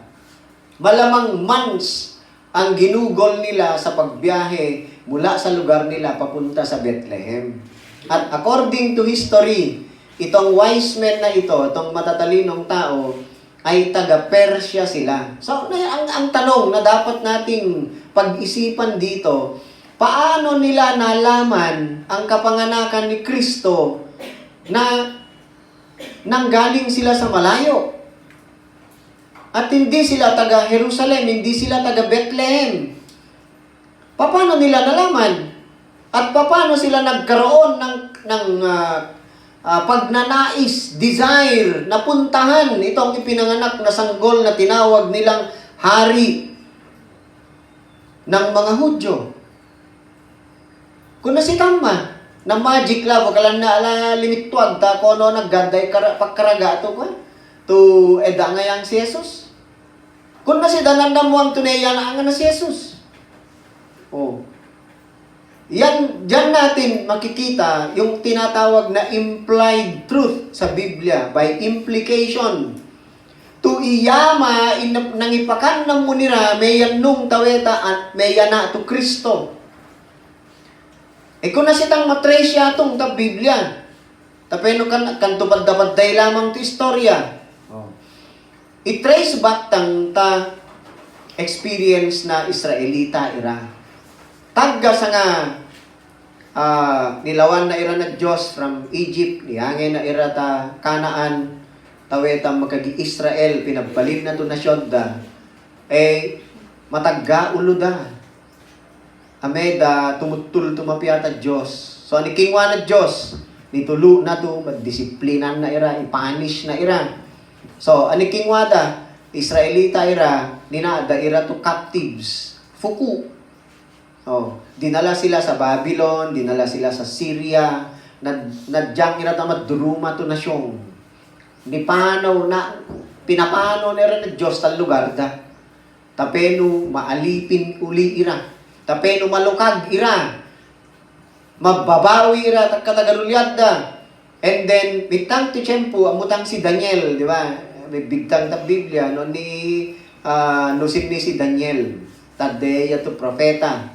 malamang months ang ginugol nila sa pagbiyahe mula sa lugar nila papunta sa Bethlehem. At according to history, itong wise men na ito, itong matatalinong tao, ay taga-Persya sila. So, ang tanong na dapat nating pag-isipan dito, paano nila nalaman ang kapanganakan ni Kristo na nanggaling sila sa malayo? At hindi sila taga Jerusalem, hindi sila taga Bethlehem. Paano nila nalaman? At paano sila nagkaroon ng pagnanais, desire, na puntahan itong ipinanganak na sanggol na tinawag nilang hari ng mga Hudyo? Kung nasitama, na magic love, kalang na limitwag, ta kono naggaday pagkaraga ito ko, to eda ngayang si Jesus. Kung nasidanan na mo ang tuneyan na si Jesus. Oh. Diyan natin makikita yung tinatawag na implied truth sa Biblia by implication. Tu iyama nang ipakan ng munira mayan nung taweta at mayana to Kristo. Kung nasitang matrace siya itong ta Biblia, tapeno kan tupad-dapaday lamang to istorya. I-trace back tang ta experience na Israelita ira. Tagga sa nga nilawan na ira na Diyos from Egypt, nihangin na ira ta Kanaan, tawetang magkagi-Israel, pinagbalin na to na syodda, matagga ulo da. Ameda, tumutul tumapiyata Diyos. So, ani kingwa na Diyos, nitulo na to, disiplinan na ira, ipanish na ira. So, ani kingwa da, Israelita ira, ninada ira to captives, fuku. Oh, dinala sila sa Babylon, dinala sila sa Syria, nadyang ira tamad duruma to nasyong. Pinapano na Diyos tal lugar da. Tapeno maalipin uli ira. Tapeno malukag ira. Mababawi ira katagalulyad da. And then bitang to tiyempo amutang si Daniel, di ba? May bigtang ta Biblia no ni nusin ni si Daniel. Tadeya to propeta.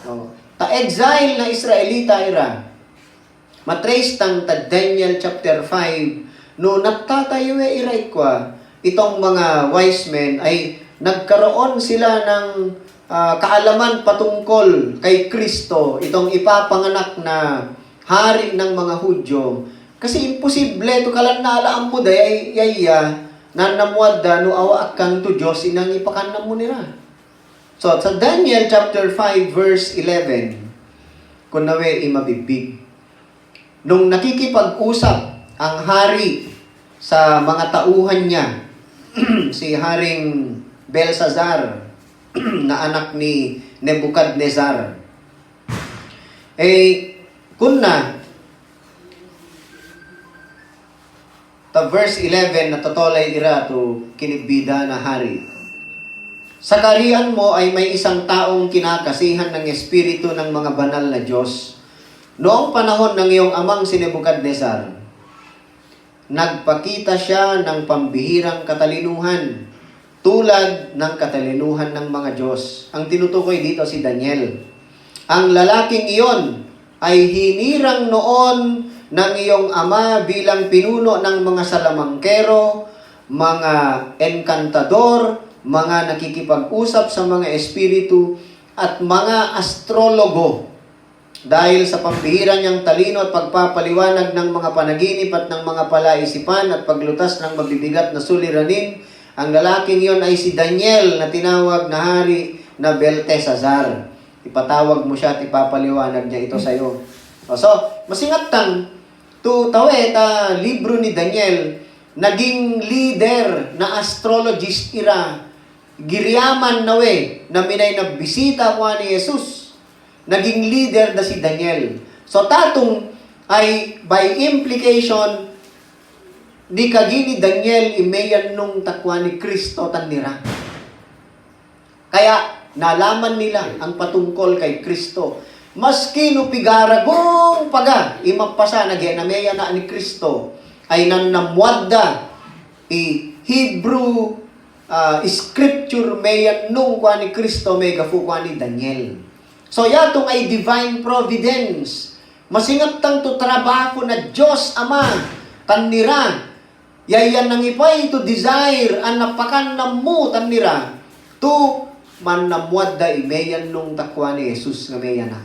Oh. Ta exile na Israelita ira. Matrace tang ta Daniel chapter 5 no nagtatayo iray kwa itong mga wise men ay nagkaroon sila ng kaalaman patungkol kay Kristo, itong ipapanganak na hari ng mga Hudyo. Kasi imposible to kalan naalaan mo day na namuad da no awa akang to Diyos inang ipakan mo nila. So, sa Daniel chapter 5 verse 11, kung nawe imabibig, nung nakikipag-usap ang hari sa mga tauhan niya, si Haring Belshazzar, na anak ni Nebuchadnezzar, kunna, ta verse 11 na totolay ira to kinibida na hari. Sa karian mo ay may isang taong kinakasihan ng espiritu ng mga banal na Diyos. Noong panahon ng iyong amang si Nebuchadnezzar, nagpakita siya ng pambihirang katalinuhan, tulad ng katalinuhan ng mga Diyos. Ang tinutukoy dito si Daniel. Ang lalaking iyon ay hinirang noon ng iyong ama bilang pinuno ng mga salamangkero, mga enkantador, mga nakikipag-usap sa mga espiritu, at mga astrologo. Dahil sa pambihira niyang talino at pagpapaliwanag ng mga panaginip at ng mga palaisipan at paglutas ng mabibigat na suliranin, ang lalaking iyon ay si Daniel na tinawag na hari na Belteshazzar. Ipatawag mo siya at ipapaliwanag niya ito sa iyo. So, masingatang libro ni Daniel, naging leader na astrologist ira, giryaman na minay na bisita ko ni Jesus, naging leader na si Daniel. So, tatong ay by implication, di kagini Daniel imayan nung takwa ni Kristo tandira. Kaya, nalaman nila ang patungkol kay Kristo. Maski no pigaragong paga, imapasa na nameya na ni Kristo, ay nanamwadda, Hebrew scripture mayan nung kwa ni Kristo, may gafu kwa ni Daniel. So, yatong ay divine providence. Masingat tang to trabaho na Diyos Ama tanira. Yayan nang ipay to desire, an napakan na mo tanira, to man namuad da imeyan nung takwa ni Jesus nga meya na.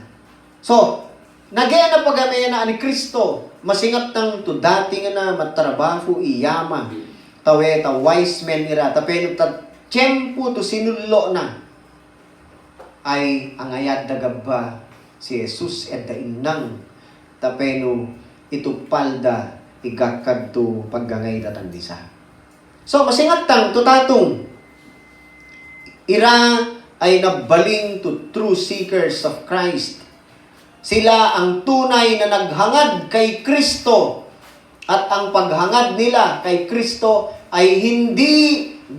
So, nagaya na pagamaya na ni Kristo, masingat ng to dati nga na matrabaho iyama, tawe ta wise men ira, tapeno ta tiyempo to sinullo na, ay ang ayad dagaba si Jesus at inang tapeno itupalda igakad to paggangay datandisa. So, masingat tang tutatong ira ay nabaling to true seekers of Christ. Sila ang tunay na naghangad kay Kristo at ang paghangad nila kay Kristo ay hindi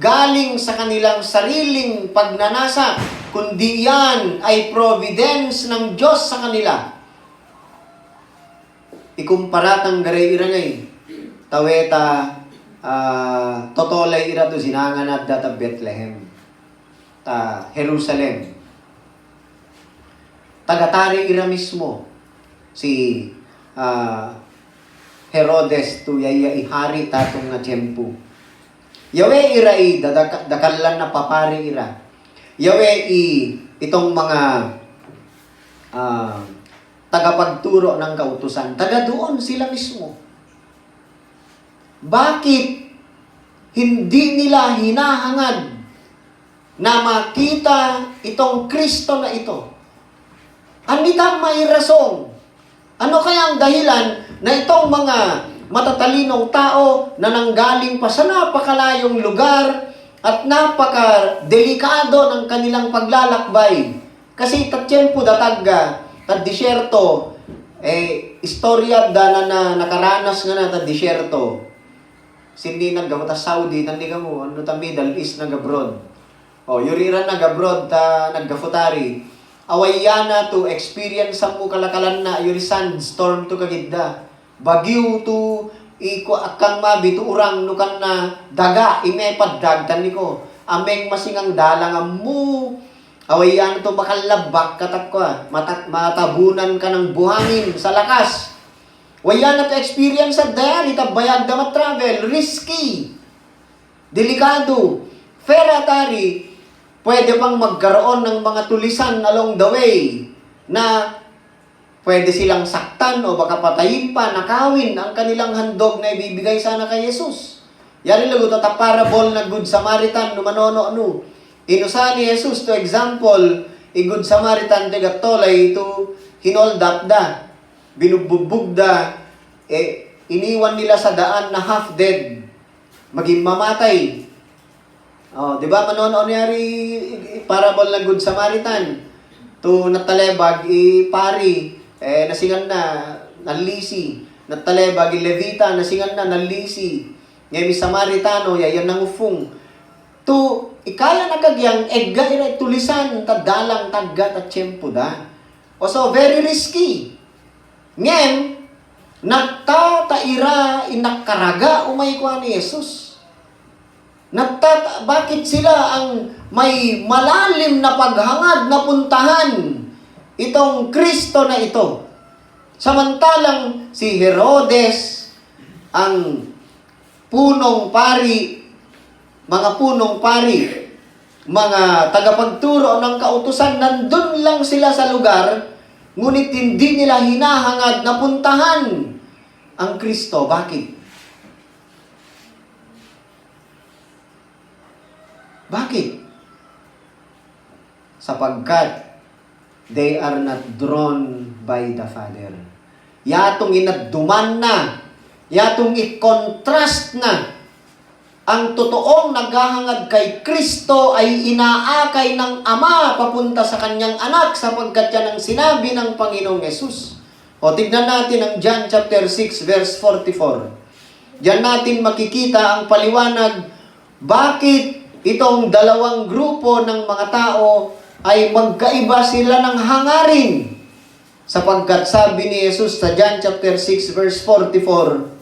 galing sa kanilang sariling pagnanasa, kundi yan ay providence ng Diyos sa kanila. Ikumparatang garay ira ngay, taweta, totolay ira to sinanganad data Bethlehem, ta Jerusalem. Tagatari ira mismo, si Herodes to yaya ihari tatong nga tiyempo. Yawe ira dakalan na papari ira. Yawe itong mga tagapagturo ng kautusan. Taga doon sila mismo. Bakit hindi nila hinahangad na makita itong Kristo na ito? Anitang may rason. Ano kaya ang dahilan na itong mga matatalinong tao na nanggaling pa sa napakalayong lugar at napaka-delikado ng kanilang paglalakbay? Kasi tatyempo datagga tad disyerto, istorya da na nakaranas nga na tad disyerto. Sindi naggamot Saudi, nandiga mo, ano ta Middle East nag-abroad. Yuriran nag-abroad ta nagga-futari. Awayana to experience mo kalakalan na yuri sandstorm to kagidda. Bagyo to akang mabi to urang nukan na daga imepad dagtan niko. Ameng masingang dalang mo. Awayan to makalabak katakwa, matabunan ka ng buhangin sa lakas. Wayan na to experience at dayari, tabayag na travel, risky, delikado. Feratari, pwede pang magkaroon ng mga tulisan along the way na pwede silang saktan o baka patayin pa, nakawin ang kanilang handog na ibibigay sana kay Jesus. Yan ilago to ta parable na Good Samaritan, numanono. Inusahan ni Jesus, to example, Good Samaritan tigatolay to hinold up da, binubugbog da, iniwan nila sa daan na half dead, maging mamatay. Di ba manono niyari parable na Good Samaritan, to natalebag, pari, nasingan na, nalisi, natalebag, Levita, nasingan na, nalisi, ngayon Samaritano, yayan nangufung, to ikala na kagyang egga ira tulisan tadalang tagga at tiyempo da. So very risky. Ngem nagtataira inakaraga umay kwa ni Jesus. Bakit sila ang may malalim na paghangad na puntahan itong Kristo na ito? Samantalang si Herodes ang punong pari, mga tagapagturo ng kautusan, nandun lang sila sa lugar, ngunit hindi nila hinahangad na puntahan ang Kristo. Bakit? Bakit? Sapagkat they are not drawn by the Father. Yatong inadduman na, yatong i-contrast na, ang totoong naghahangad kay Kristo ay inaakay ng Ama papunta sa kanyang anak sapagkat yan ang sinabi ng Panginoong Yesus. Tignan natin ang John chapter 6 verse 44. Diyan natin makikita ang paliwanag bakit itong dalawang grupo ng mga tao ay magkaiba sila ng hangarin. Sapagkat sabi ni Jesus sa John chapter 6 verse 44,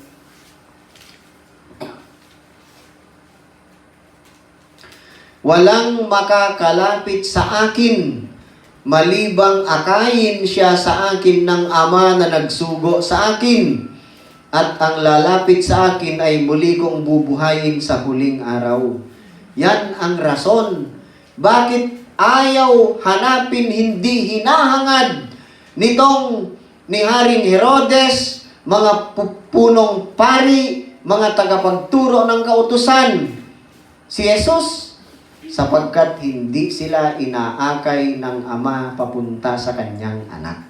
walang makakalapit sa akin, malibang akayin siya sa akin ng Ama na nagsugo sa akin. at ang lalapit sa akin ay muli kong bubuhayin sa huling araw. Yan ang rason. Bakit ayaw hanapin, hindi hinahangad nitong ni Haring Herodes, mga punong pari, mga tagapagturo ng kautusan, si Jesus? Sapagkat hindi sila inaakay ng Ama papunta sa kanyang anak.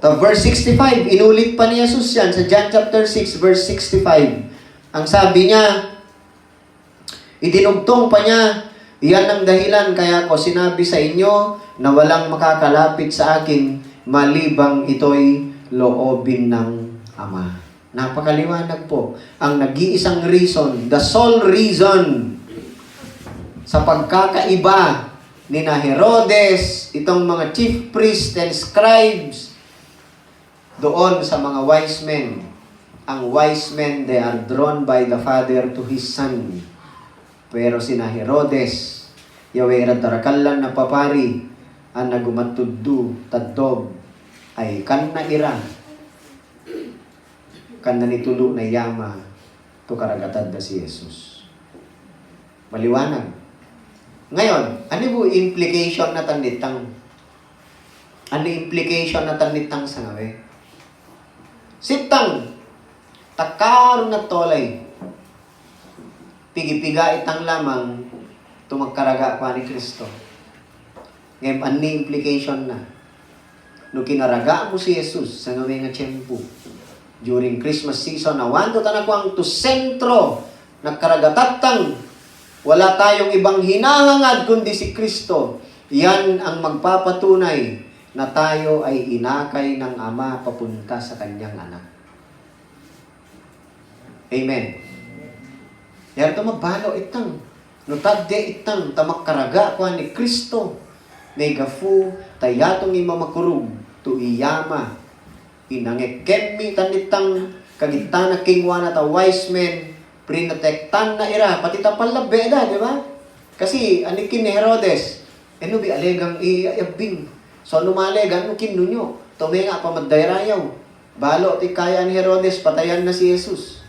Verse 65, inulit pa ni Jesus yan sa John chapter 6, verse 65. Ang sabi niya, idinugtong pa niya, iyan ang dahilan kaya ko sinabi sa inyo na walang makakalapit sa akin malibang ito'y loobin ng Ama. Napakaliwanag po. Ang nag-iisang reason, the sole reason sa pagkakaiba ni na Herodes, itong mga chief priests and scribes, doon sa mga wise men. Ang wise men, they are drawn by the Father to His Son. Pero sina Herodes, yawera tarakallan na papari, ang nagumatuddu, taddob, ay kan na ira, kan na nitulo na yama, to karagatad na si Jesus. Maliwanag. Ngayon, ano po implication na tanitang? Ano implication na tanitang sa ngawe? Sitang, takaro na tolay, pigipiga itang lamang, tumagkaraga pa ni Kristo. Ngayon, ano implication na? No kinaraga mo si Jesus sa ngawe nga tiyempo, during Christmas season, na wando tanakwang to sentro, nagkaragatatang, wala tayong ibang hinahangad kundi si Kristo. Yan ang magpapatunay na tayo ay inakay ng Ama papunta sa kanyang anak. Amen. Yan ito magbalo itang. Nutadde itang tamakkaraga kwa ni Kristo. Negafu tayatong imamakurug to iyama. Inangekemi tanitang kagitana kingwa na ta wise men prinotektan na ira, pati tapalabe da, di ba? Kasi, anikin ni Herodes, bi alegang iabing. So, numalegan, kin nunyo. Tume nga, pamadayrayaw. Balo, ti kaya ni Herodes, patayan na si Jesus.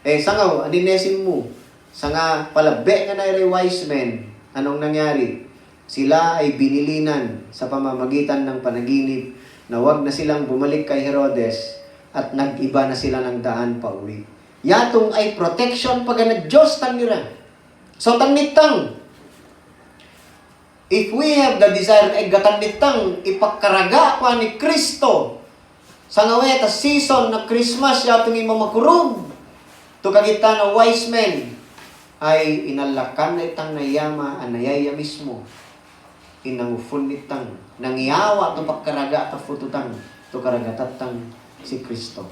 Sangaw, aninesin mo. Sanga, palabe nga na wise men. Anong nangyari? Sila ay binilinan sa pamamagitan ng panaginip na wag na silang bumalik kay Herodes at nag-iba na sila ng daan pa uwi. Yatong ay protection pag Diyos tangira. So tanitang, if we have the desire ay gatanitang ipakaraga pa ni Kristo sa ngaweta season na Christmas yatong imamakurog to kagita na wise men ay inalakan na itang nayama anayaya mismo inangufun nitang nangiyawa to pakaraga at fututang to karagatatang si Kristo.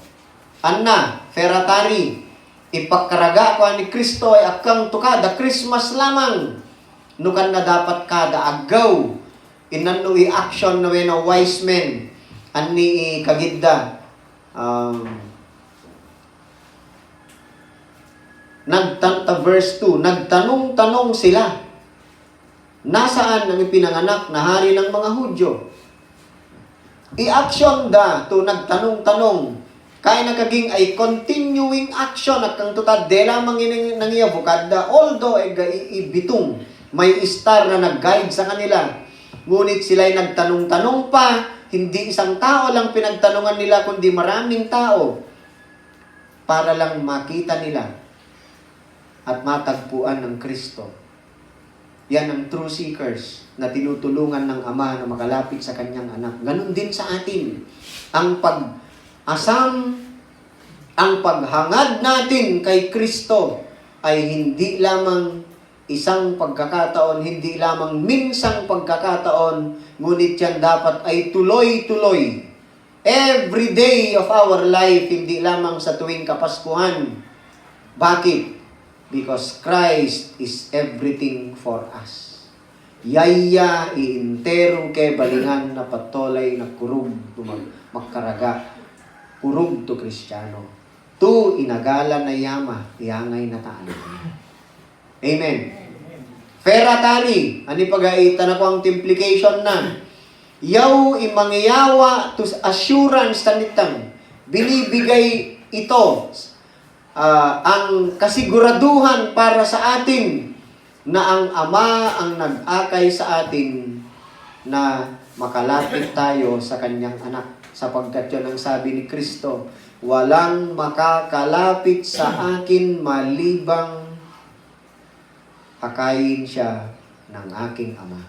Anna, feratari, ipakaraga ko ni Kristo ay akang tukada Christmas lamang. Nukan na dapat kada agaw. Inano i-action na na wise men. Ani kagidda. Verse 2, nagtanong-tanong sila. Nasaan ang ipinanganak na hari ng mga Hudyo? I-action da to nagtanong-tanong. Kaya nakaging ay continuing action at kang tutad de lamang nangiyabukad da although ay ibitong may star na nag-guide sa kanila. Ngunit sila ay nagtanong-tanong pa, hindi isang tao lang pinagtanungan nila kundi maraming tao para lang makita nila at matagpuan ng Kristo. Yan ang true seekers na tinutulungan ng Ama na makalapit sa kanyang anak. Ganon din sa atin. Ang paghangad natin kay Kristo ay hindi lamang isang pagkakataon, hindi lamang minsang pagkakataon, ngunit yan dapat ay tuloy-tuloy. Every day of our life, hindi lamang sa tuwing Kapaskuhan. Bakit? Because Christ is everything for us. Yaya iintero ke balingan na patolay na kurug magkaraga. Kurug to Kristiyano. Tu inagala na yama, iyangay na taan. Amen. Feratari, ani pagaita na ko ang implication na. Yaw imangyawa to assurance tanitang. binibigay ito ang kasiguraduhan para sa atin na ang Ama ang nag-akay sa atin na makalapit tayo sa Kanyang anak. Sapagkat yun ang sabi ni Kristo, walang makakalapit sa akin malibang akayin siya ng aking Ama.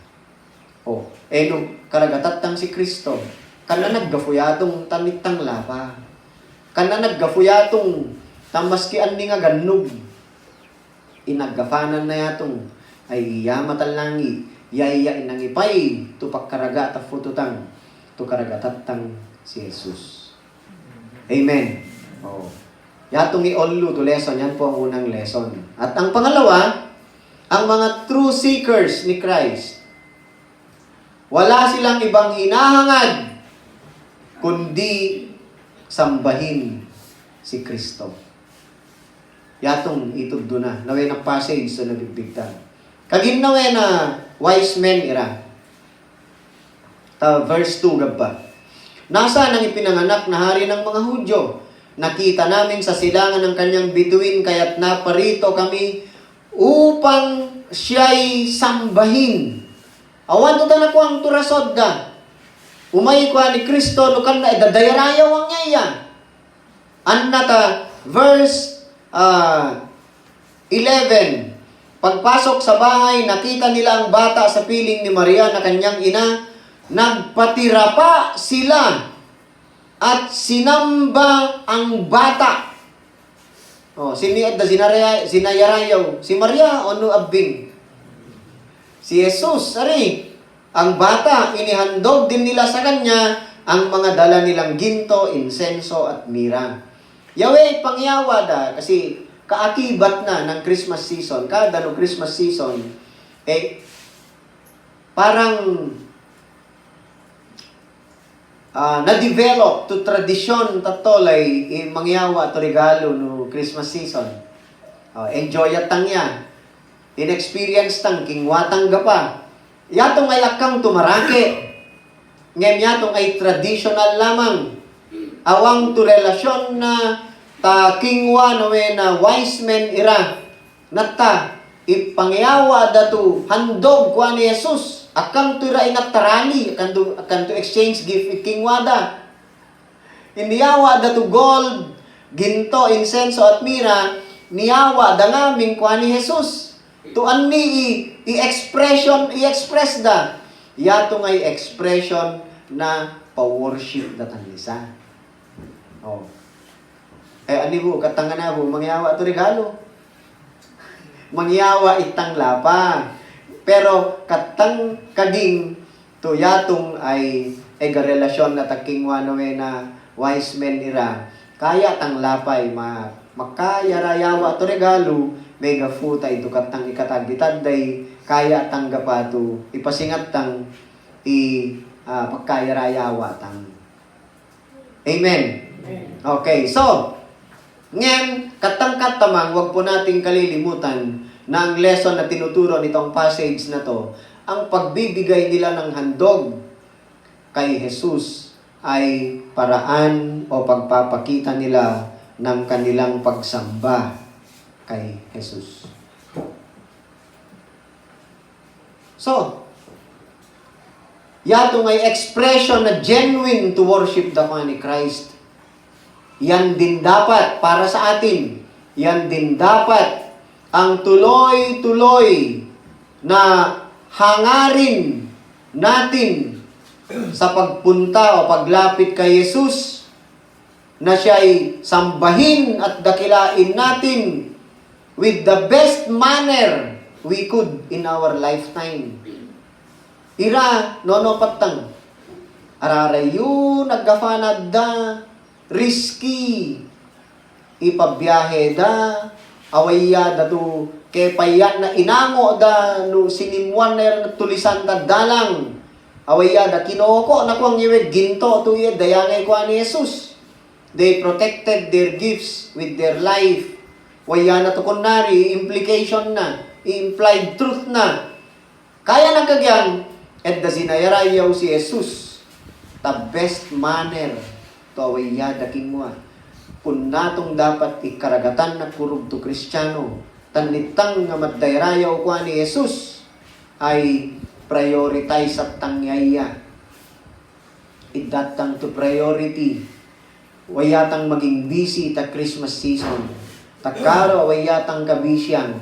Nung karagatatang si Kristo, kana naggafuyatong tamitang lapa, kana naggafuyatong tamaskian ni nga ganug, inaggafanan na yatong ay yamatalangi, yaya inangipay, tupak karaga ta fututang, tu karagatatang si Jesus. Amen. Yatong i-onlu to lesson, yan po ang unang lesson. At ang pangalawa, ang mga true seekers ni Christ, wala silang ibang hinahangad kundi sambahin si Kristo. Yatong itugdo na. Naway na passage sa nabigbigtan. Kaginaway na wise men ira. Verse 2 gabba. Nasaan ang ipinanganak na hari ng mga Hudyo? Nakita namin sa silangan ng kanyang bituin, kaya't naparito kami upang siya'y sambahin. Awan to na ko ang turasod da. Umay ko ni Kristo, no kan na idadayarayaw ang niya yan. Annata, verse 11. Pagpasok sa bahay, nakita nila ang bata sa piling ni Maria na kanyang ina. Nagpatira pa sila at sinamba ang bata. Sinayarayaw. Si Maria, ano abing? Si Jesus, ari. Ang bata, inihandog din nila sa kanya ang mga dala nilang ginto, insenso at mira. Yahweh, pangyawa da, kasi kaakibat na ng Christmas season, kada no Christmas season, parang na-develop to tradisyon tatolay mangyawa to regalo no Christmas season. Enjoy atang yan. In-experience tang kingwatang gapa. Yatong ay akang tumarake. Ngayon yatong ay traditional lamang. Awang to relasyon na ta kingwa no na wise men ira. Natta ipangyawa datu handog kwa ni Jesus. Akang to ira inatarani akan to exchange gift kingwa da. Iniyawa datu gold, ginto, insenso at mira, niyawa da ngaming kwa ni Jesus. Tuan ni i-express da. Yato ngay expression na pa-worship da tanisa. Ani po, katanga na po, mangyawa to regalo. Mangyawa itang lapa. Pero katang kaging to yatong ay relasyon na takingwa na wise men ira. Kaya tang lapay makayarayawa to regalo. Mega futa ito katang ikatagitad day kaya tanggapa to ipasingat tang pagkayarayawa tang. Amen. Okay, so ngayon katang-katamang wag po nating kalilimutan na ang lesson na tinuturo nitong passage na to, ang pagbibigay nila ng handog kay Jesus ay paraan o pagpapakita nila ng kanilang pagsamba kay Jesus. So, yato ngay expression na genuine to worship the man ni Christ. Yan din dapat para sa atin. Yan din dapat ang tuloy-tuloy na hangarin natin sa pagpunta o paglapit kay Jesus na siya'y sambahin at dakilain natin with the best manner we could in our lifetime. Ira, nono patang. Ararayo, naggafanad da, risky, ipabiyahe da, awaya da to, kay payat na inango da, no sinimwan na tulisan da dalang, awaya da kinoko, nakuang iweg ginto to iya, dayangay ko ni Jesus. They protected their gifts with their life. Waya na to kunari, implication na, implied truth na. Kaya na kagyang, at da sinayarayaw si Jesus, the best manner to awayada kinwa. Kung natong dapat ikaragatan na kurog to Kristiyano, tanitang nga magdayrayaw ko ni Jesus, ay prioritize at tangyaya. Idatang to priority. Wayatang maging busy ta Christmas season. Takaro wayatang kabisyan.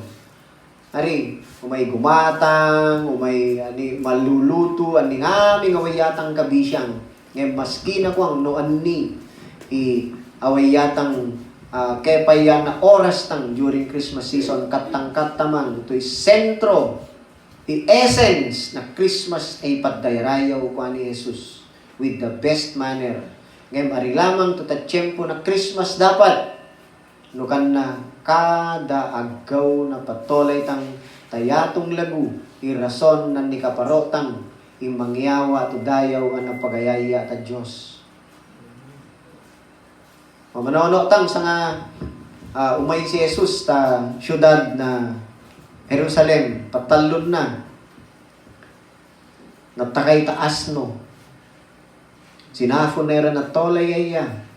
Ari, umay gumatang, umay maluluto, aning aming awayatang kabisyan. Ngayon, maski na ko ang noan ni, awayatang kepaya na oras tang during Christmas season, katang-katamang, ito'y sentro, essence na Christmas ay padayrayaw ko ni Jesus with the best manner. Ngayon, ari lamang to ta tiyempo na Christmas dapat, nukan na kada agaw na patolay tang tayatong lagu, irason na ni kaparotang, imangyawa to dayaw ang napagayaya ta Diyos. Mamanono tang sa nga umay si Jesus ta syudad na Jerusalem, patalon na. Natakay ta asno. Sinafunera na tolayaya.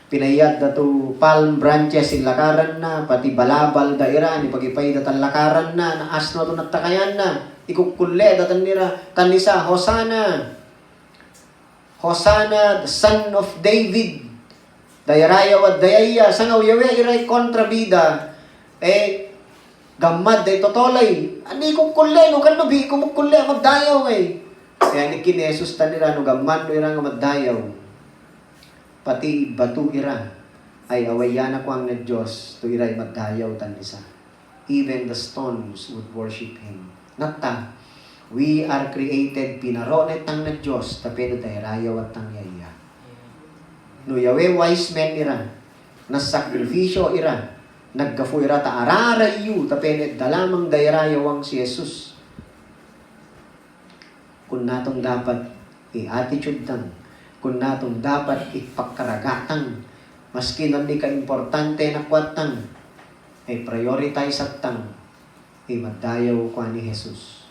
Pinayad da to palm branches in lakaran na, pati balabal da ira, ni pagipay da tan lakaran na asno to natakayan na. Ikukulle da tan nira, tanisa, Hosanna. Hosanna, the son of David. Dayarayaw at dayaya, sangaw yawe iray kontrabida, gamad day totolay. Ani kukulle, no kanubi, kumukulle, magdayaw eh. Kaya ni kinesus tanira, no gamad no irang magdayaw. Pati batu ira, ay awayana ko ang na Diyos, to iray magdayaw tanisa. Even the stones would worship Him. Natta, we are created, pinaronet ang na Diyos, tapeno dayarayaw at tangyaya. No yawe wise men ira, nasakripisyo ira, naggafu ira ta ararayu, tapenet dalamang dayrayawang si Jesus. Kung natong dapat i-attitude tang, kung natong dapat ipagkaragatang, maski nan di ka importante na kwatang, ay prioritize at tang, ay magdayaw ko ni Jesus.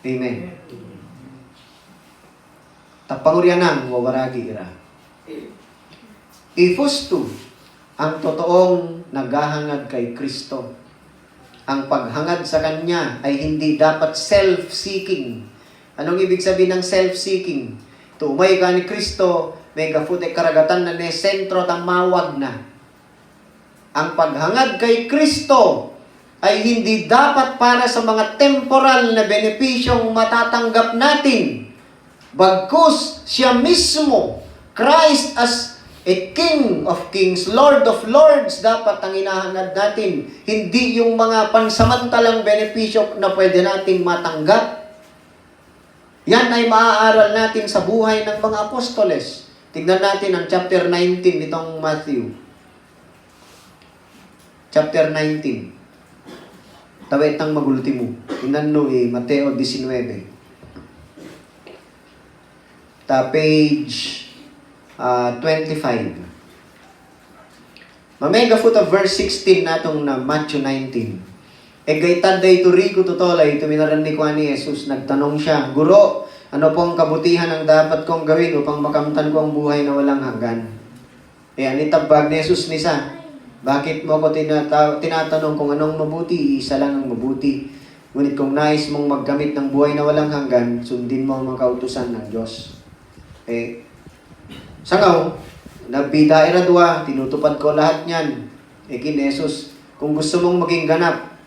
Amen. Tapanguryanan, wawaragi ira. Ifusto, ang totoong naghahangad kay Kristo. Ang paghangad sa Kanya ay hindi dapat self-seeking. Anong ibig sabihin ng self-seeking? Tumay ka ni Kristo, may gafute karagatan na sentro tamawag na. Ang paghangad kay Kristo ay hindi dapat para sa mga temporal na benepisyong matatanggap natin. Bagkus siya mismo, Christ as a King of Kings, Lord of Lords, dapat ang hinahangad natin. Hindi yung mga pansamantalang benepisyo na pwede natin matanggap. Yan ay maaaral natin sa buhay ng mga apostoles. Tignan natin ang chapter 19 nitong Matthew. Chapter 19. Tawetang maguluti mo. Tignan no Mateo 19. Page 25. Mamega foot of verse 16 natong na Matthew 19. Gaytad day turigo tutolay, tuminaran ni Juan ni Jesus, nagtanong siya, Guro, ano po ang kabutihan ang dapat kong gawin upang makamtan ko ang buhay na walang hanggan? Anitabag ni Jesus nisa, bakit mo ako tinatanong kung anong mabuti? Isa lang ang mabuti. Ngunit kung nais mong maggamit ng buhay na walang hanggan, sundin mo ang mga kautusan ng Diyos. Sangaw, nabida iradwa, tinutupad ko lahat niyan. Kin Jesus, kung gusto mong maging ganap,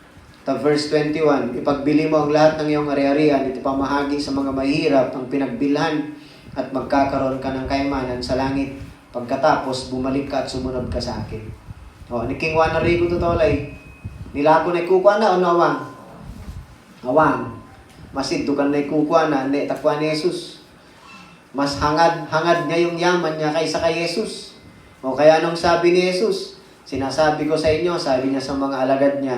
verse 21, ipagbili mo ang lahat ng iyong ari-arian, ipamahagi sa mga mahirap ang pinagbilhan, at magkakaroon ka ng kayamanan sa langit. Pagkatapos, bumalik ka at sumunod ka sa akin. Ni King Juan na rigo tutolay, nila ako na ikukwa na o nawang? Awang. Masid, dukan na ikukwa na, hindi, takwa ni Jesus. Mas hangad niya yung yaman niya kaysa kay Jesus. O kaya nung sabi ni Jesus, sinasabi ko sa inyo, sabi niya sa mga alagad niya,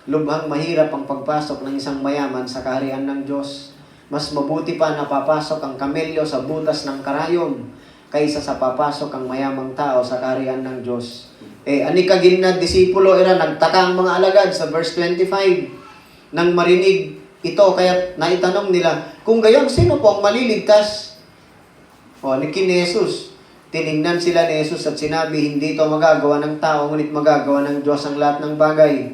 lubhang mahirap ang pagpasok ng isang mayaman sa kaharian ng Diyos. Mas mabuti pa na papasok ang kamelyo sa butas ng karayom kaysa sa papasok ang mayamang tao sa kaharian ng Diyos. Ani kagin na disipulo era nagtaka ang mga alagad sa verse 25. Nang marinig ito, kaya naitanong nila, kung gayon, sino po ang maliligtas? Ni King Jesus, Tiningnan sila ni Jesus at sinabi, hindi ito magagawa ng tao, ngunit magagawa ng Diyos ang lahat ng bagay.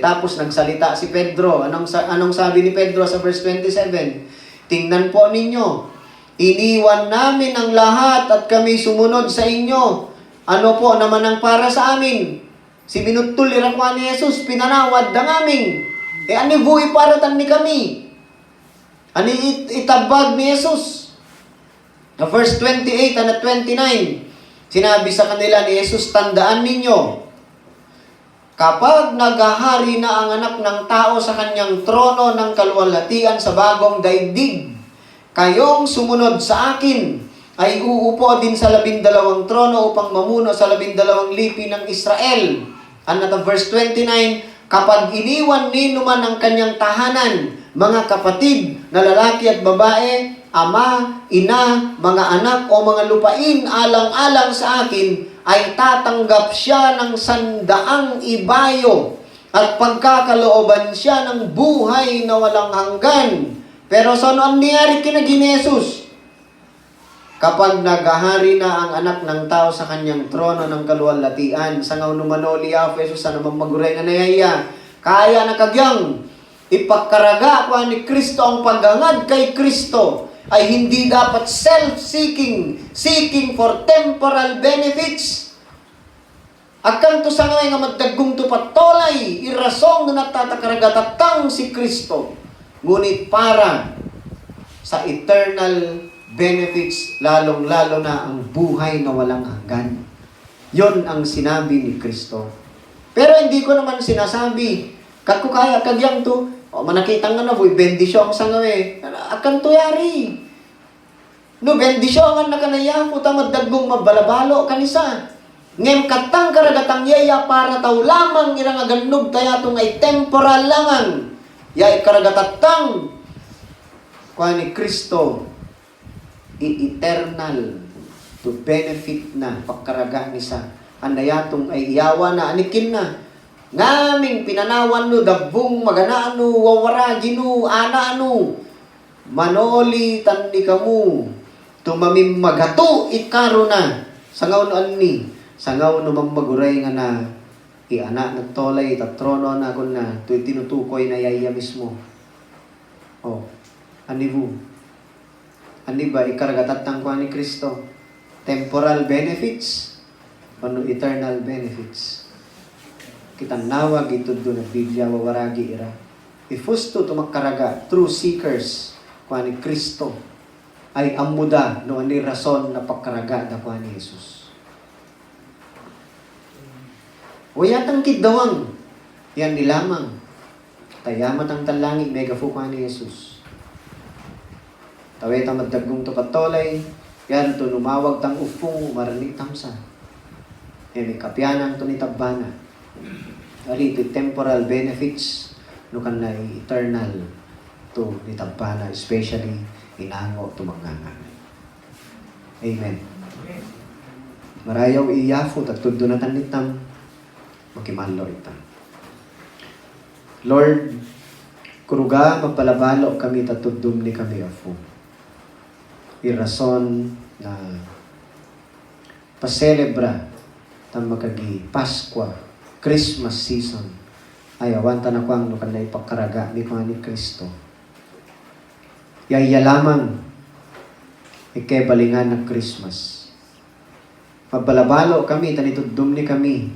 Tapos nagsalita si Pedro. Anong sabi ni Pedro sa verse 27? Tingnan po ninyo, iniwan namin ang lahat at kami sumunod sa inyo. Ano po naman ang para sa amin? Si binutol irakwa ni Jesus, pinanawad ng amin. Ani buhi paratan ni kami. Ani itabag ni Jesus. Verse 28 and 29, sinabi sa kanila ni Jesus, tandaan ninyo, kapag naghahari na ang anak ng tao sa kanyang trono ng kaluwalhatian sa bagong daigdig, kayong sumunod sa akin ay uupo din sa 12 trono upang mamuno sa 12 lipi ng Israel. And at verse 29, kapag iniwan nino man ang kanyang tahanan, mga kapatid na lalaki at babae, ama, ina, mga anak o mga lupain alang-alang sa akin, ay tatanggap siya ng 100 ibayo at pagkakalooban siya ng buhay na walang hanggan. Pero sa ano ang nangyari kina Jesus? Kapag naghahari na ang anak ng tao sa kanyang trono ng kaluwalhatian, sangaw numanoli ako, Jesus, sa namang maguray na nayaya, kaya nakagyang ipagkaraga ko ni Kristo ang paghangad kay Kristo ay hindi dapat self-seeking, seeking for temporal benefits. Akan to sa nga magdagong to patolay, irasong na natatakaragatang si Kristo, ngunit para sa eternal benefits, lalong-lalo na ang buhay na walang hanggan. Yon ang sinabi ni Kristo. Pero hindi ko naman sinasabi, kakukaya kagyang to, o manakitang nga na, bendisyong sa nga akan to yari. No, bendisyong nga nakanaya, puta maddagong mabalabalo kanisa. Ngem katang karagatang yaya para taw lamang irang aganog tayatong ay temporal langan. Yay karagatatang kuha ni Kristo eternal to benefit na pagkaraga ni sa andayatong ay iyawa na anikin na ngaming pinanawan no dabbong maganaan no wawaragi no ana no manoli tandi kamu tumamim magato ikaro na sangaw no anni sangaw no mamaguray nga na iana nagtolay tatrono na kun na tuy tinutukoy na yaya mismo. Oh, anibu ani ba ikaragatatang kuha ni Kristo? Temporal benefits o no eternal benefits? Kitang nawag ito doon ng Biblia wawaragi ira. Ifusto tumakaraga, true seekers, kuha ni Kristo, ay amuda no ani rason na pagkaraga na kuha ni Jesus. O yatang kidawang, yan nilamang, tayamat ang talangi, megafu kuha ni Jesus. Tawet ang magdagong to patolay, yan to numawag tang ufong, umaranig tamsa. Yan ikapyanang to ni tabbana. Ali to temporal benefits no kan na eternal to nitampana, especially inango to mangangan. Amen. Marayaw iyafo at tuddo na tanitam makimalo ita. Lord, kuruga magpalabalo kami tatudum ni kami afo. Irason na paselebra tam magagi Paskwa Christmas season ay awanta na kwang no kanay pagkaraga ni kuha ni Kristo. Yaya lamang ikebalingan ng Christmas. Pagbalabalo kami, tanitudum ni kami.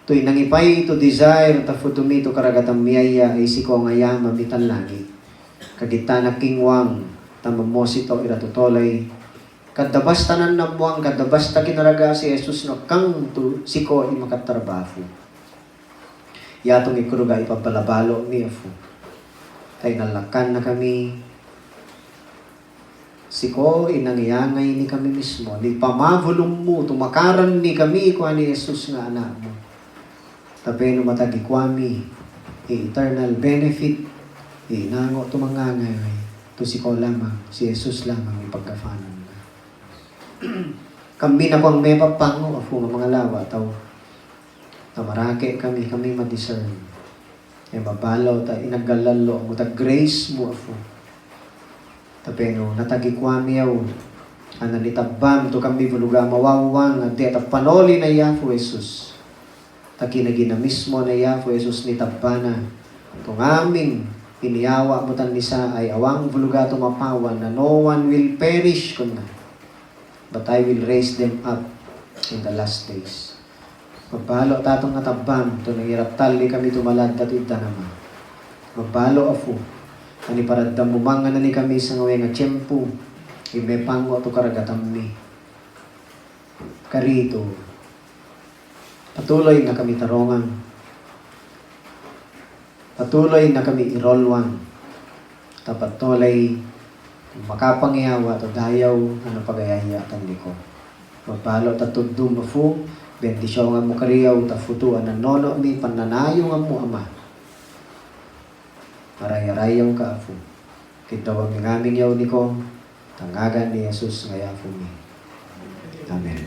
Tuy nangipay to desire ta futumi to karagatang miyaya ay siko ngaya mamitan lagi. Kagita na kingwang tamamosito iratutolay. Kadabas tanan namuang, kadabas ta kinaraga si Jesus no kang to siko imakatrabaho. Yatong ikuruga ipapalabalo ni Afu. Tay nalakan na kami. Siko inangyangay ni kami mismo. Ni pamavulong mo, tumakaran ni kami kuha ni Jesus nga anak mo. Tapeno matagi kwami, eternal benefit, inango tumangangay, to siko lamang, si Jesus lamang ipagkafanan. Kami na kung may papango ako ng mga lawa taw tamarake kami madiscern e mabalaw ta inagalalo mo ta grace mo ako tapeno natagi kwami yaw Ananitabam to kami buluga mawawang at at panoli na Yahweh Jesus. Takinagina mismo na Yahweh Jesus ni tabbana. Kung aming iniyawa mo tan nisa ay awang buluga tumapawan na no one will perish kuna. But I will raise them up in the last days. Magbalo tatong natabam to nangirap tali kami tumalad at ida naman. Magbalo afu. Ani paradam mumangan na ni kami sa ngawe nga tiyempo. Imepango to karagatam mi. Karito. Patuloy na kami tarongan. Patuloy na kami irolwan. Tapatuloy makapangyawa to dayaw ano pagayaya tandi ko. Mapalo tatudum mafu. Bendisyon nga mo kariyaw ta futuan na nono mi pananayo nga mo ama. Maray-arayaw ka afu. Kitawag ng aming yaw ni ko. Tangagan ni Jesus nga afu mi. Amen.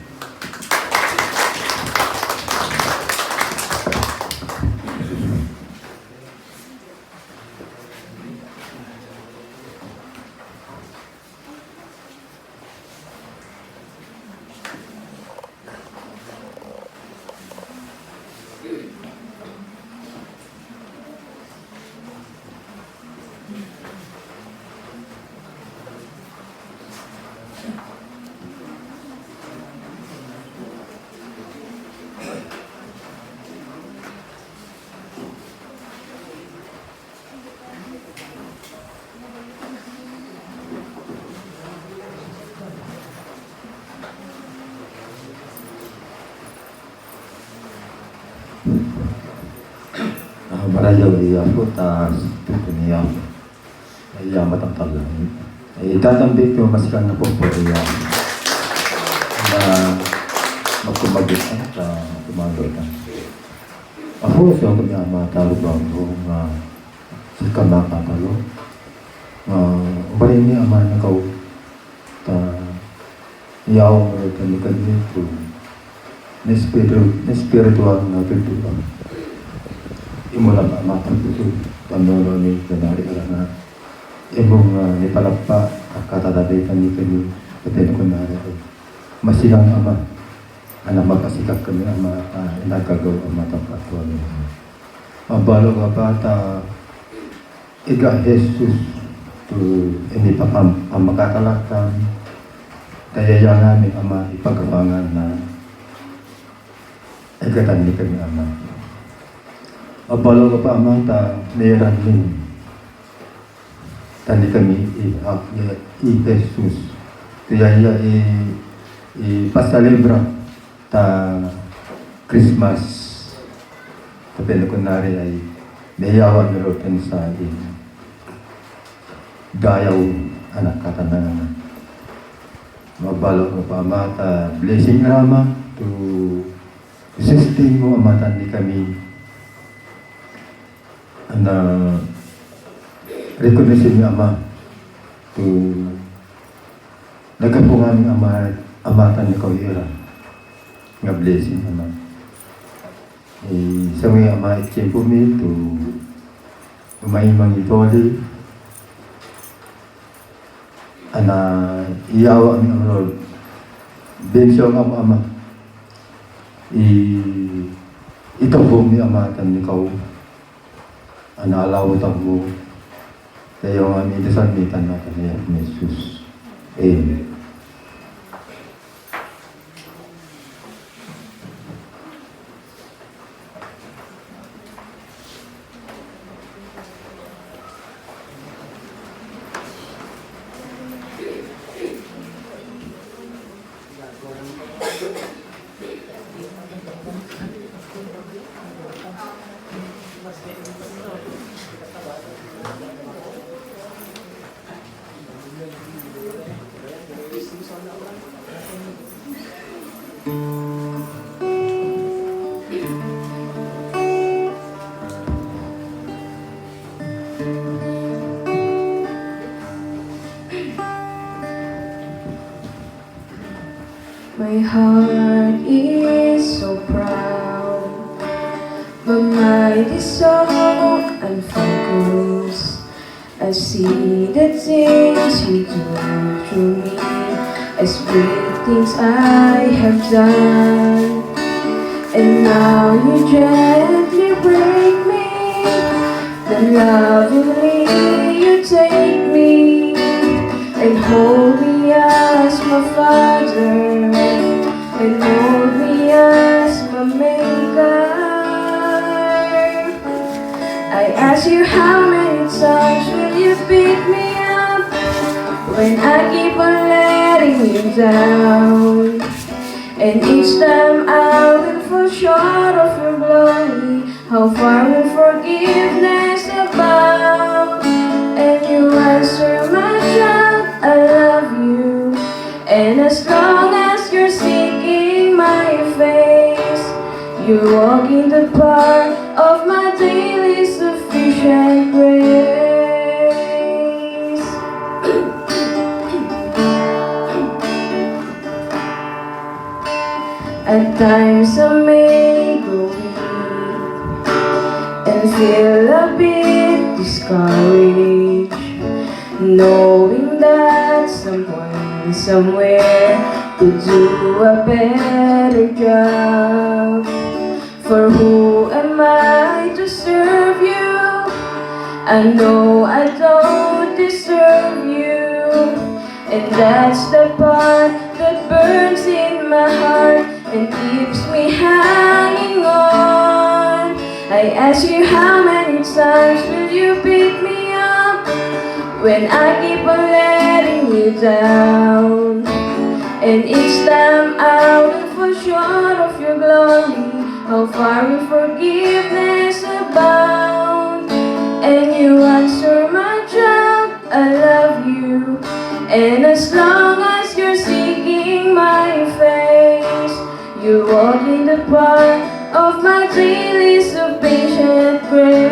Marayaw iya po tas niya iya matangtalan. Itatambik ko mas kan na po po iya na magkumagit sa kumagit. Ako sa kanya matalo ba nga sa kamakatalo. Ubarin niya ama na kau ta iyaw mo kami kanito na spiritual na pintuan. Imula pa mapagpuso panono ni kanari na imong nipalagpa katataday kami pateno ko na rin masilang ama anak magkasikap kami ama inagagaw ang matapat ko mabalo nga bata iga Jesus to hindi pa ang makakalaktan kaya yan namin ama ipagabangan na igatan ni kami ama. Abalo ka pa amang ta meron din. Tani kami Jesus. Kaya pasalebra ta Christmas. Tapi na kunari ay mayawan meron sa dayaw anak katanan. Mabalo ka pa amang ta blessing rama to sustain mo amatan ni kami na recognition ni Ama to nagapungan ng amatan ni Kawira nga blessing Ama sa mga Ama itiyempo mi to umayimang itoli ana iyawa ni Ama bensyon ang Ama itambong ni amatan ni Kawira analawatan mo kaya yung aming dasamitan natin ni Jesus. Amen. My heart is so proud, but mind is so unfocused. I see the things you do through me. I as great things I have done. And now you gently break me, then lovingly you take me and hold me as my Father, and hold me as my Maker. I ask you, how many times will you pick me up when I keep on letting you down? And each time I will fall short of your glory, how far will forgiveness abound? And you answer, my child, I love you. And as long as you're seeking my face, you walk in the park of my daily sufficient grace. At times I may go weak and feel a bit discouraged, knowing that someone somewhere could do a better job. For who am I to serve you? I know I don't deserve you, and that's the part that burns in my heart and keeps me hanging on. I ask you, how many times will you pick me up when I keep on letting you down? And each time I will fall short of your glory, how far will forgiveness abound? And you answer, my child, I love you. And as long as you're seeking my face, you walk in the park of my daily sufficient grace.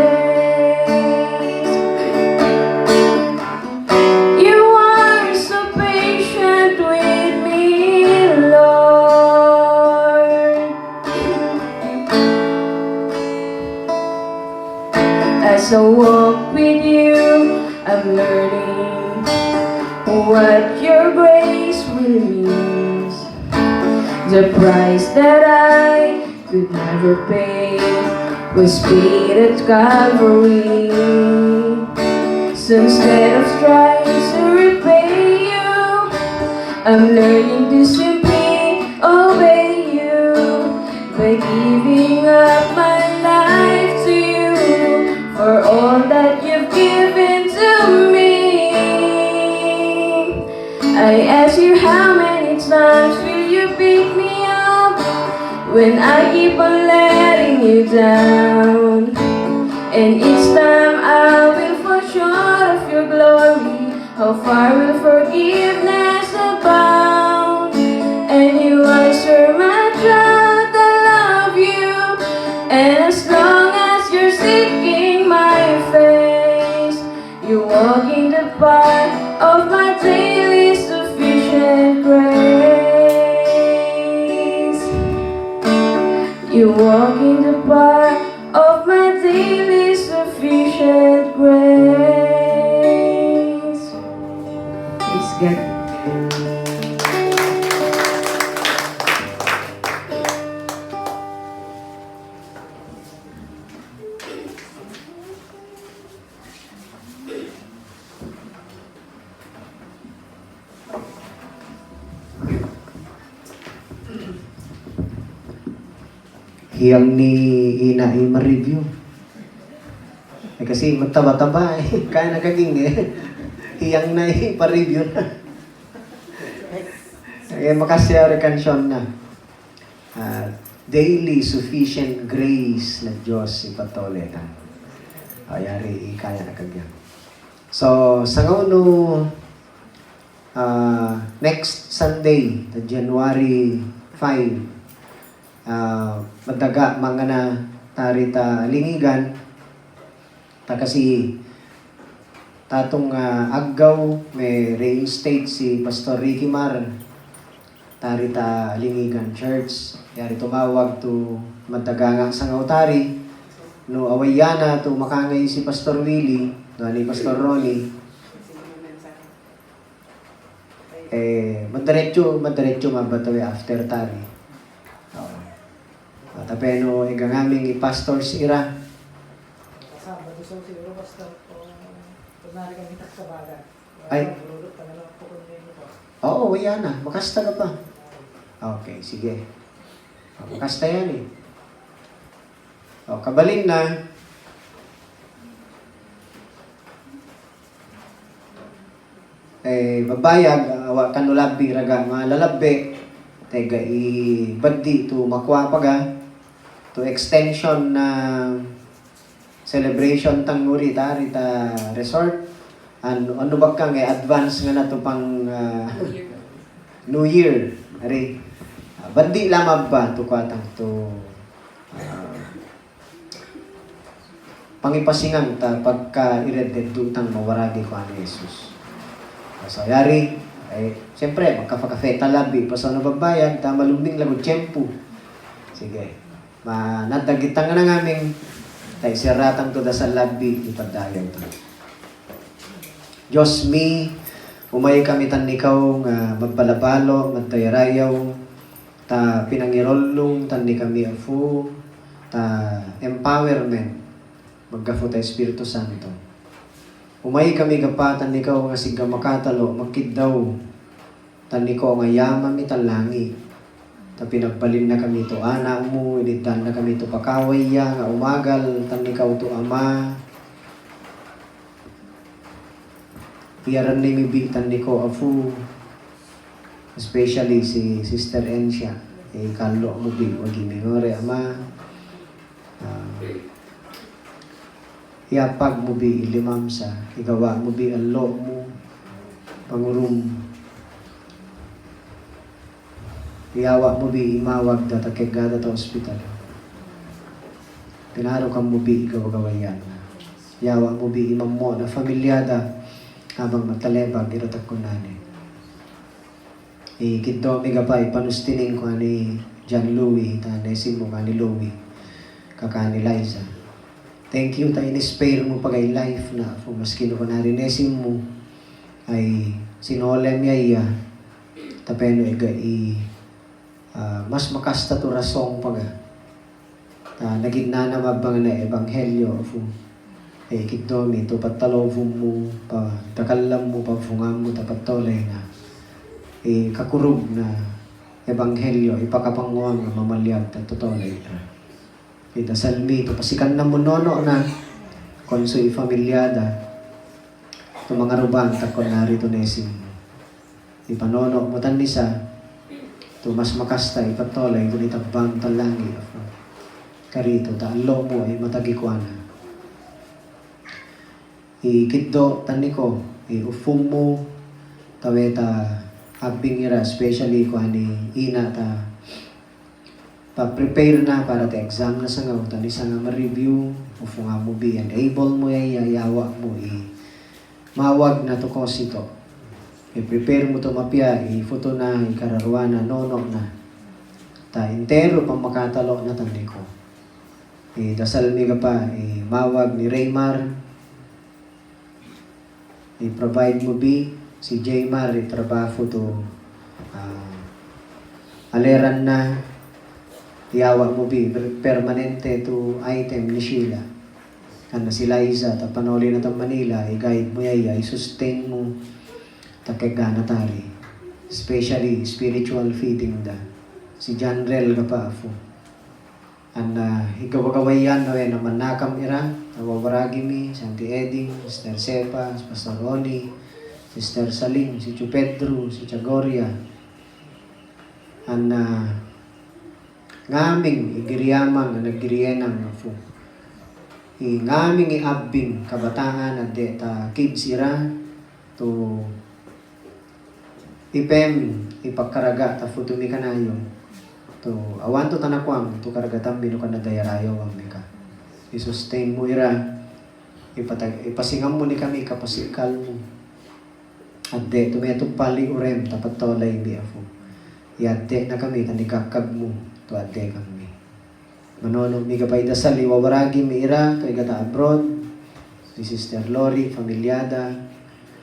You are so patient with me, Lord. As I walk with you, I'm learning what your grace really means. The price that I could never pay was paid at Calvary. So instead of trying to repay you, I'm learning to simply obey you by giving up my life to you for all that you've given to me. I ask you, how many times will you pick me up when I keep on letting you down? And each time I will fall short of your glory, how far will forgiveness abound? And you answer, my child, I love you. And as long as you're seeking my face, you walk in the park of my daily sufficient grace. You walk in the park of my daily sufficient grace. Praise God. Hiyang ni Ina ay ma-review. Eh, kasi mataba-taba eh. Kaya nakaging eh. Hiyang na pa-review na. Kaya makashare kansyon na. Daily sufficient grace na Diyos ipatole. Ayari kaya nakagyan. So, sa ngauno, next Sunday, January 5, madaga mga na tarita lingigan ta kasi tatong aggaw may reinstate si Pastor Ricky Mar tarita lingigan church yari tumawag to madaga nga sa ngautari no awayana to makangay si Pastor Willie no ni Pastor Ronnie madiretso mabatawi after tari. Tapeno igangaming i-pastors ira. Ay. Oo, yan na. Makasta ka pa. Okay, sige. Makasta yan eh. Kabalin na. Babayag, awa kanulabi raga, malalabi. Tega ibaddi to makwapaga. To extension na celebration tanguri rita resort. Ano ba kang advance nga na to pang New Year. Ari. Bandi lamang ba to kwatang to pangipasingan ta pagka ireded tutang mawaragi ko ani Jesus. So yari ay siyempre magkafakafe talabi pa sa nababayad ta malumbing lago tiyempo. Sige. Nadagitang na naming tay siratang to da sa labi ipadayon ta. Diyos mi, umay kami tan ikaw nga magbalabalo, magtayarayaw, ta pinangirolong tan ni kami afu, ta empowerment, maggafu ta Espiritu Santo. Umay kami gapatan ikaw nga siga makatalo, magkiddaw, tan ikaw nga yaman mi talangi. Ta pinagbalin na kami to anak mo, initan na kami to pakaway ya, nga umagal, tan ikaw to ama, piyaran ni mibitan ni ko afu, especially si Sister Encia, kalo mo bi, wagi mingore ama, iapag mo bi ilimam sa, igawa mo bi alo mo, pangurum, iyawa mo bi imawag da takegada ta hospital, pinaro ka mo bi igawa-gawayan, iyawa mo bi imam mo na familyada, habang matalebag, irotak ko nani. Kinto mi gapay, panustining ko ni John Louie, tanesin mo ka ni Louie, kaka ni Liza. Thank you, tayo in-spare mo pagay life na, kung maskino ko narinesin mo, ay sinolem yaya, tapeno mas makasta to rasong paga. Nagigna na mabang na ebanghelyo, kikdomi, to patalovum mo, takalam mo, pagfungam mo, tapatolay na, kakurug na ebanghelyo, ipakapanguang na mamalyag, tatotolay na. Dasal mi, to pasikan na munono na, konsoy familyada, to mga ruban, takon narito nesin. Ipanono mo tanisa, to mas makasta, ipatolay, to nitagbang talangi, karito, taalo mo, ay matagikuana. Ikiddo taniko, ufum mo, taweta abing ira, especially ko ani ina ta pa-prepare na para ta exam na sa ngaw, tani sa nga ma-review, ufung nga mo bi, enable mo yayawa mo, mawag na to kosito. I-prepare mo to mapya, i-photo na, ikararuana, nono na. Ta intero pang makatalo na taniko. Dasal mi ka pa, mawag ni Raymar, i-provide mo bi si Jaymar itrabaho to aleran na iyawa mo bi permanente to item ni Sheila kana si Liza ta panoli na ta Manila i-guide mo yaya i-sustain mo takegana tari especially spiritual feeding da si Janrel ka pa afo higawagawayan na naman nakam ira, nawawaragi mi, Santi Eding, Sister Sepa, Pastor Ronnie, Sister Salim, si Chu Pedro, si Chagoria. Ngaming igiriyaman na nagiriyenang na po. Ngaming iabing kabataan na deta kids ira to ipem ipagkaraga ta futumi kanayo. To awan to tanakwang to karagatam bino ka na dayarayo ang mika. I-sustain mo ira. Ipasingam mo ni kami kapasikal mo. Adde tumetong pali urem tapat tolay bi afo. Iadde na kami tanikakag mo to adde kami. Manono mi kapay dasal iwawaragi mi ira to igata abroad. Si Sister Lori, familyada.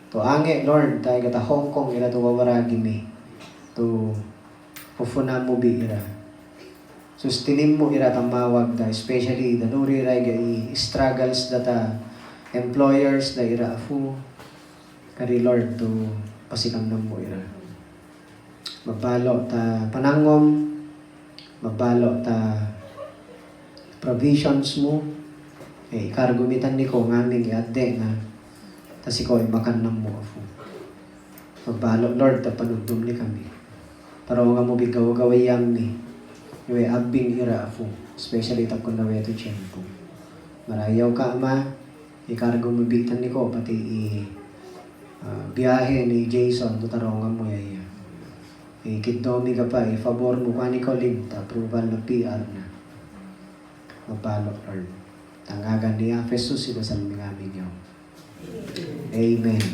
To ange, Lord, tayo kata Hong Kong, ira to wawaragi mi. To pufuna mo bi ira. Sustinim mo ira tamawag da, especially the nuri raiga struggles data employers da ira afu. Kari Lord, to pasikam mo ira. Mabalo ta panangom, mabalo ta provisions mo. Kargumitan ni ko ngaming iadde na tas ikaw ay makan ng mo afu. Mabalo, Lord, ta panugdum ni kami. Para nga mo bigaw-gawayang ni. Iwe abing ira afu. Especially tag kung nawe to tiyempo. Marayaw ka, Ama. Ikargo mo bitan ni ko, pati biyahe ni Jason, tutaraw nga mo yaya. Ikitdomi ka pa, favor mo ka ni Colin, approval na PR na. Mabalo, Lord. Tangagan ni Jesus, ito sa mga amin yun. Amen.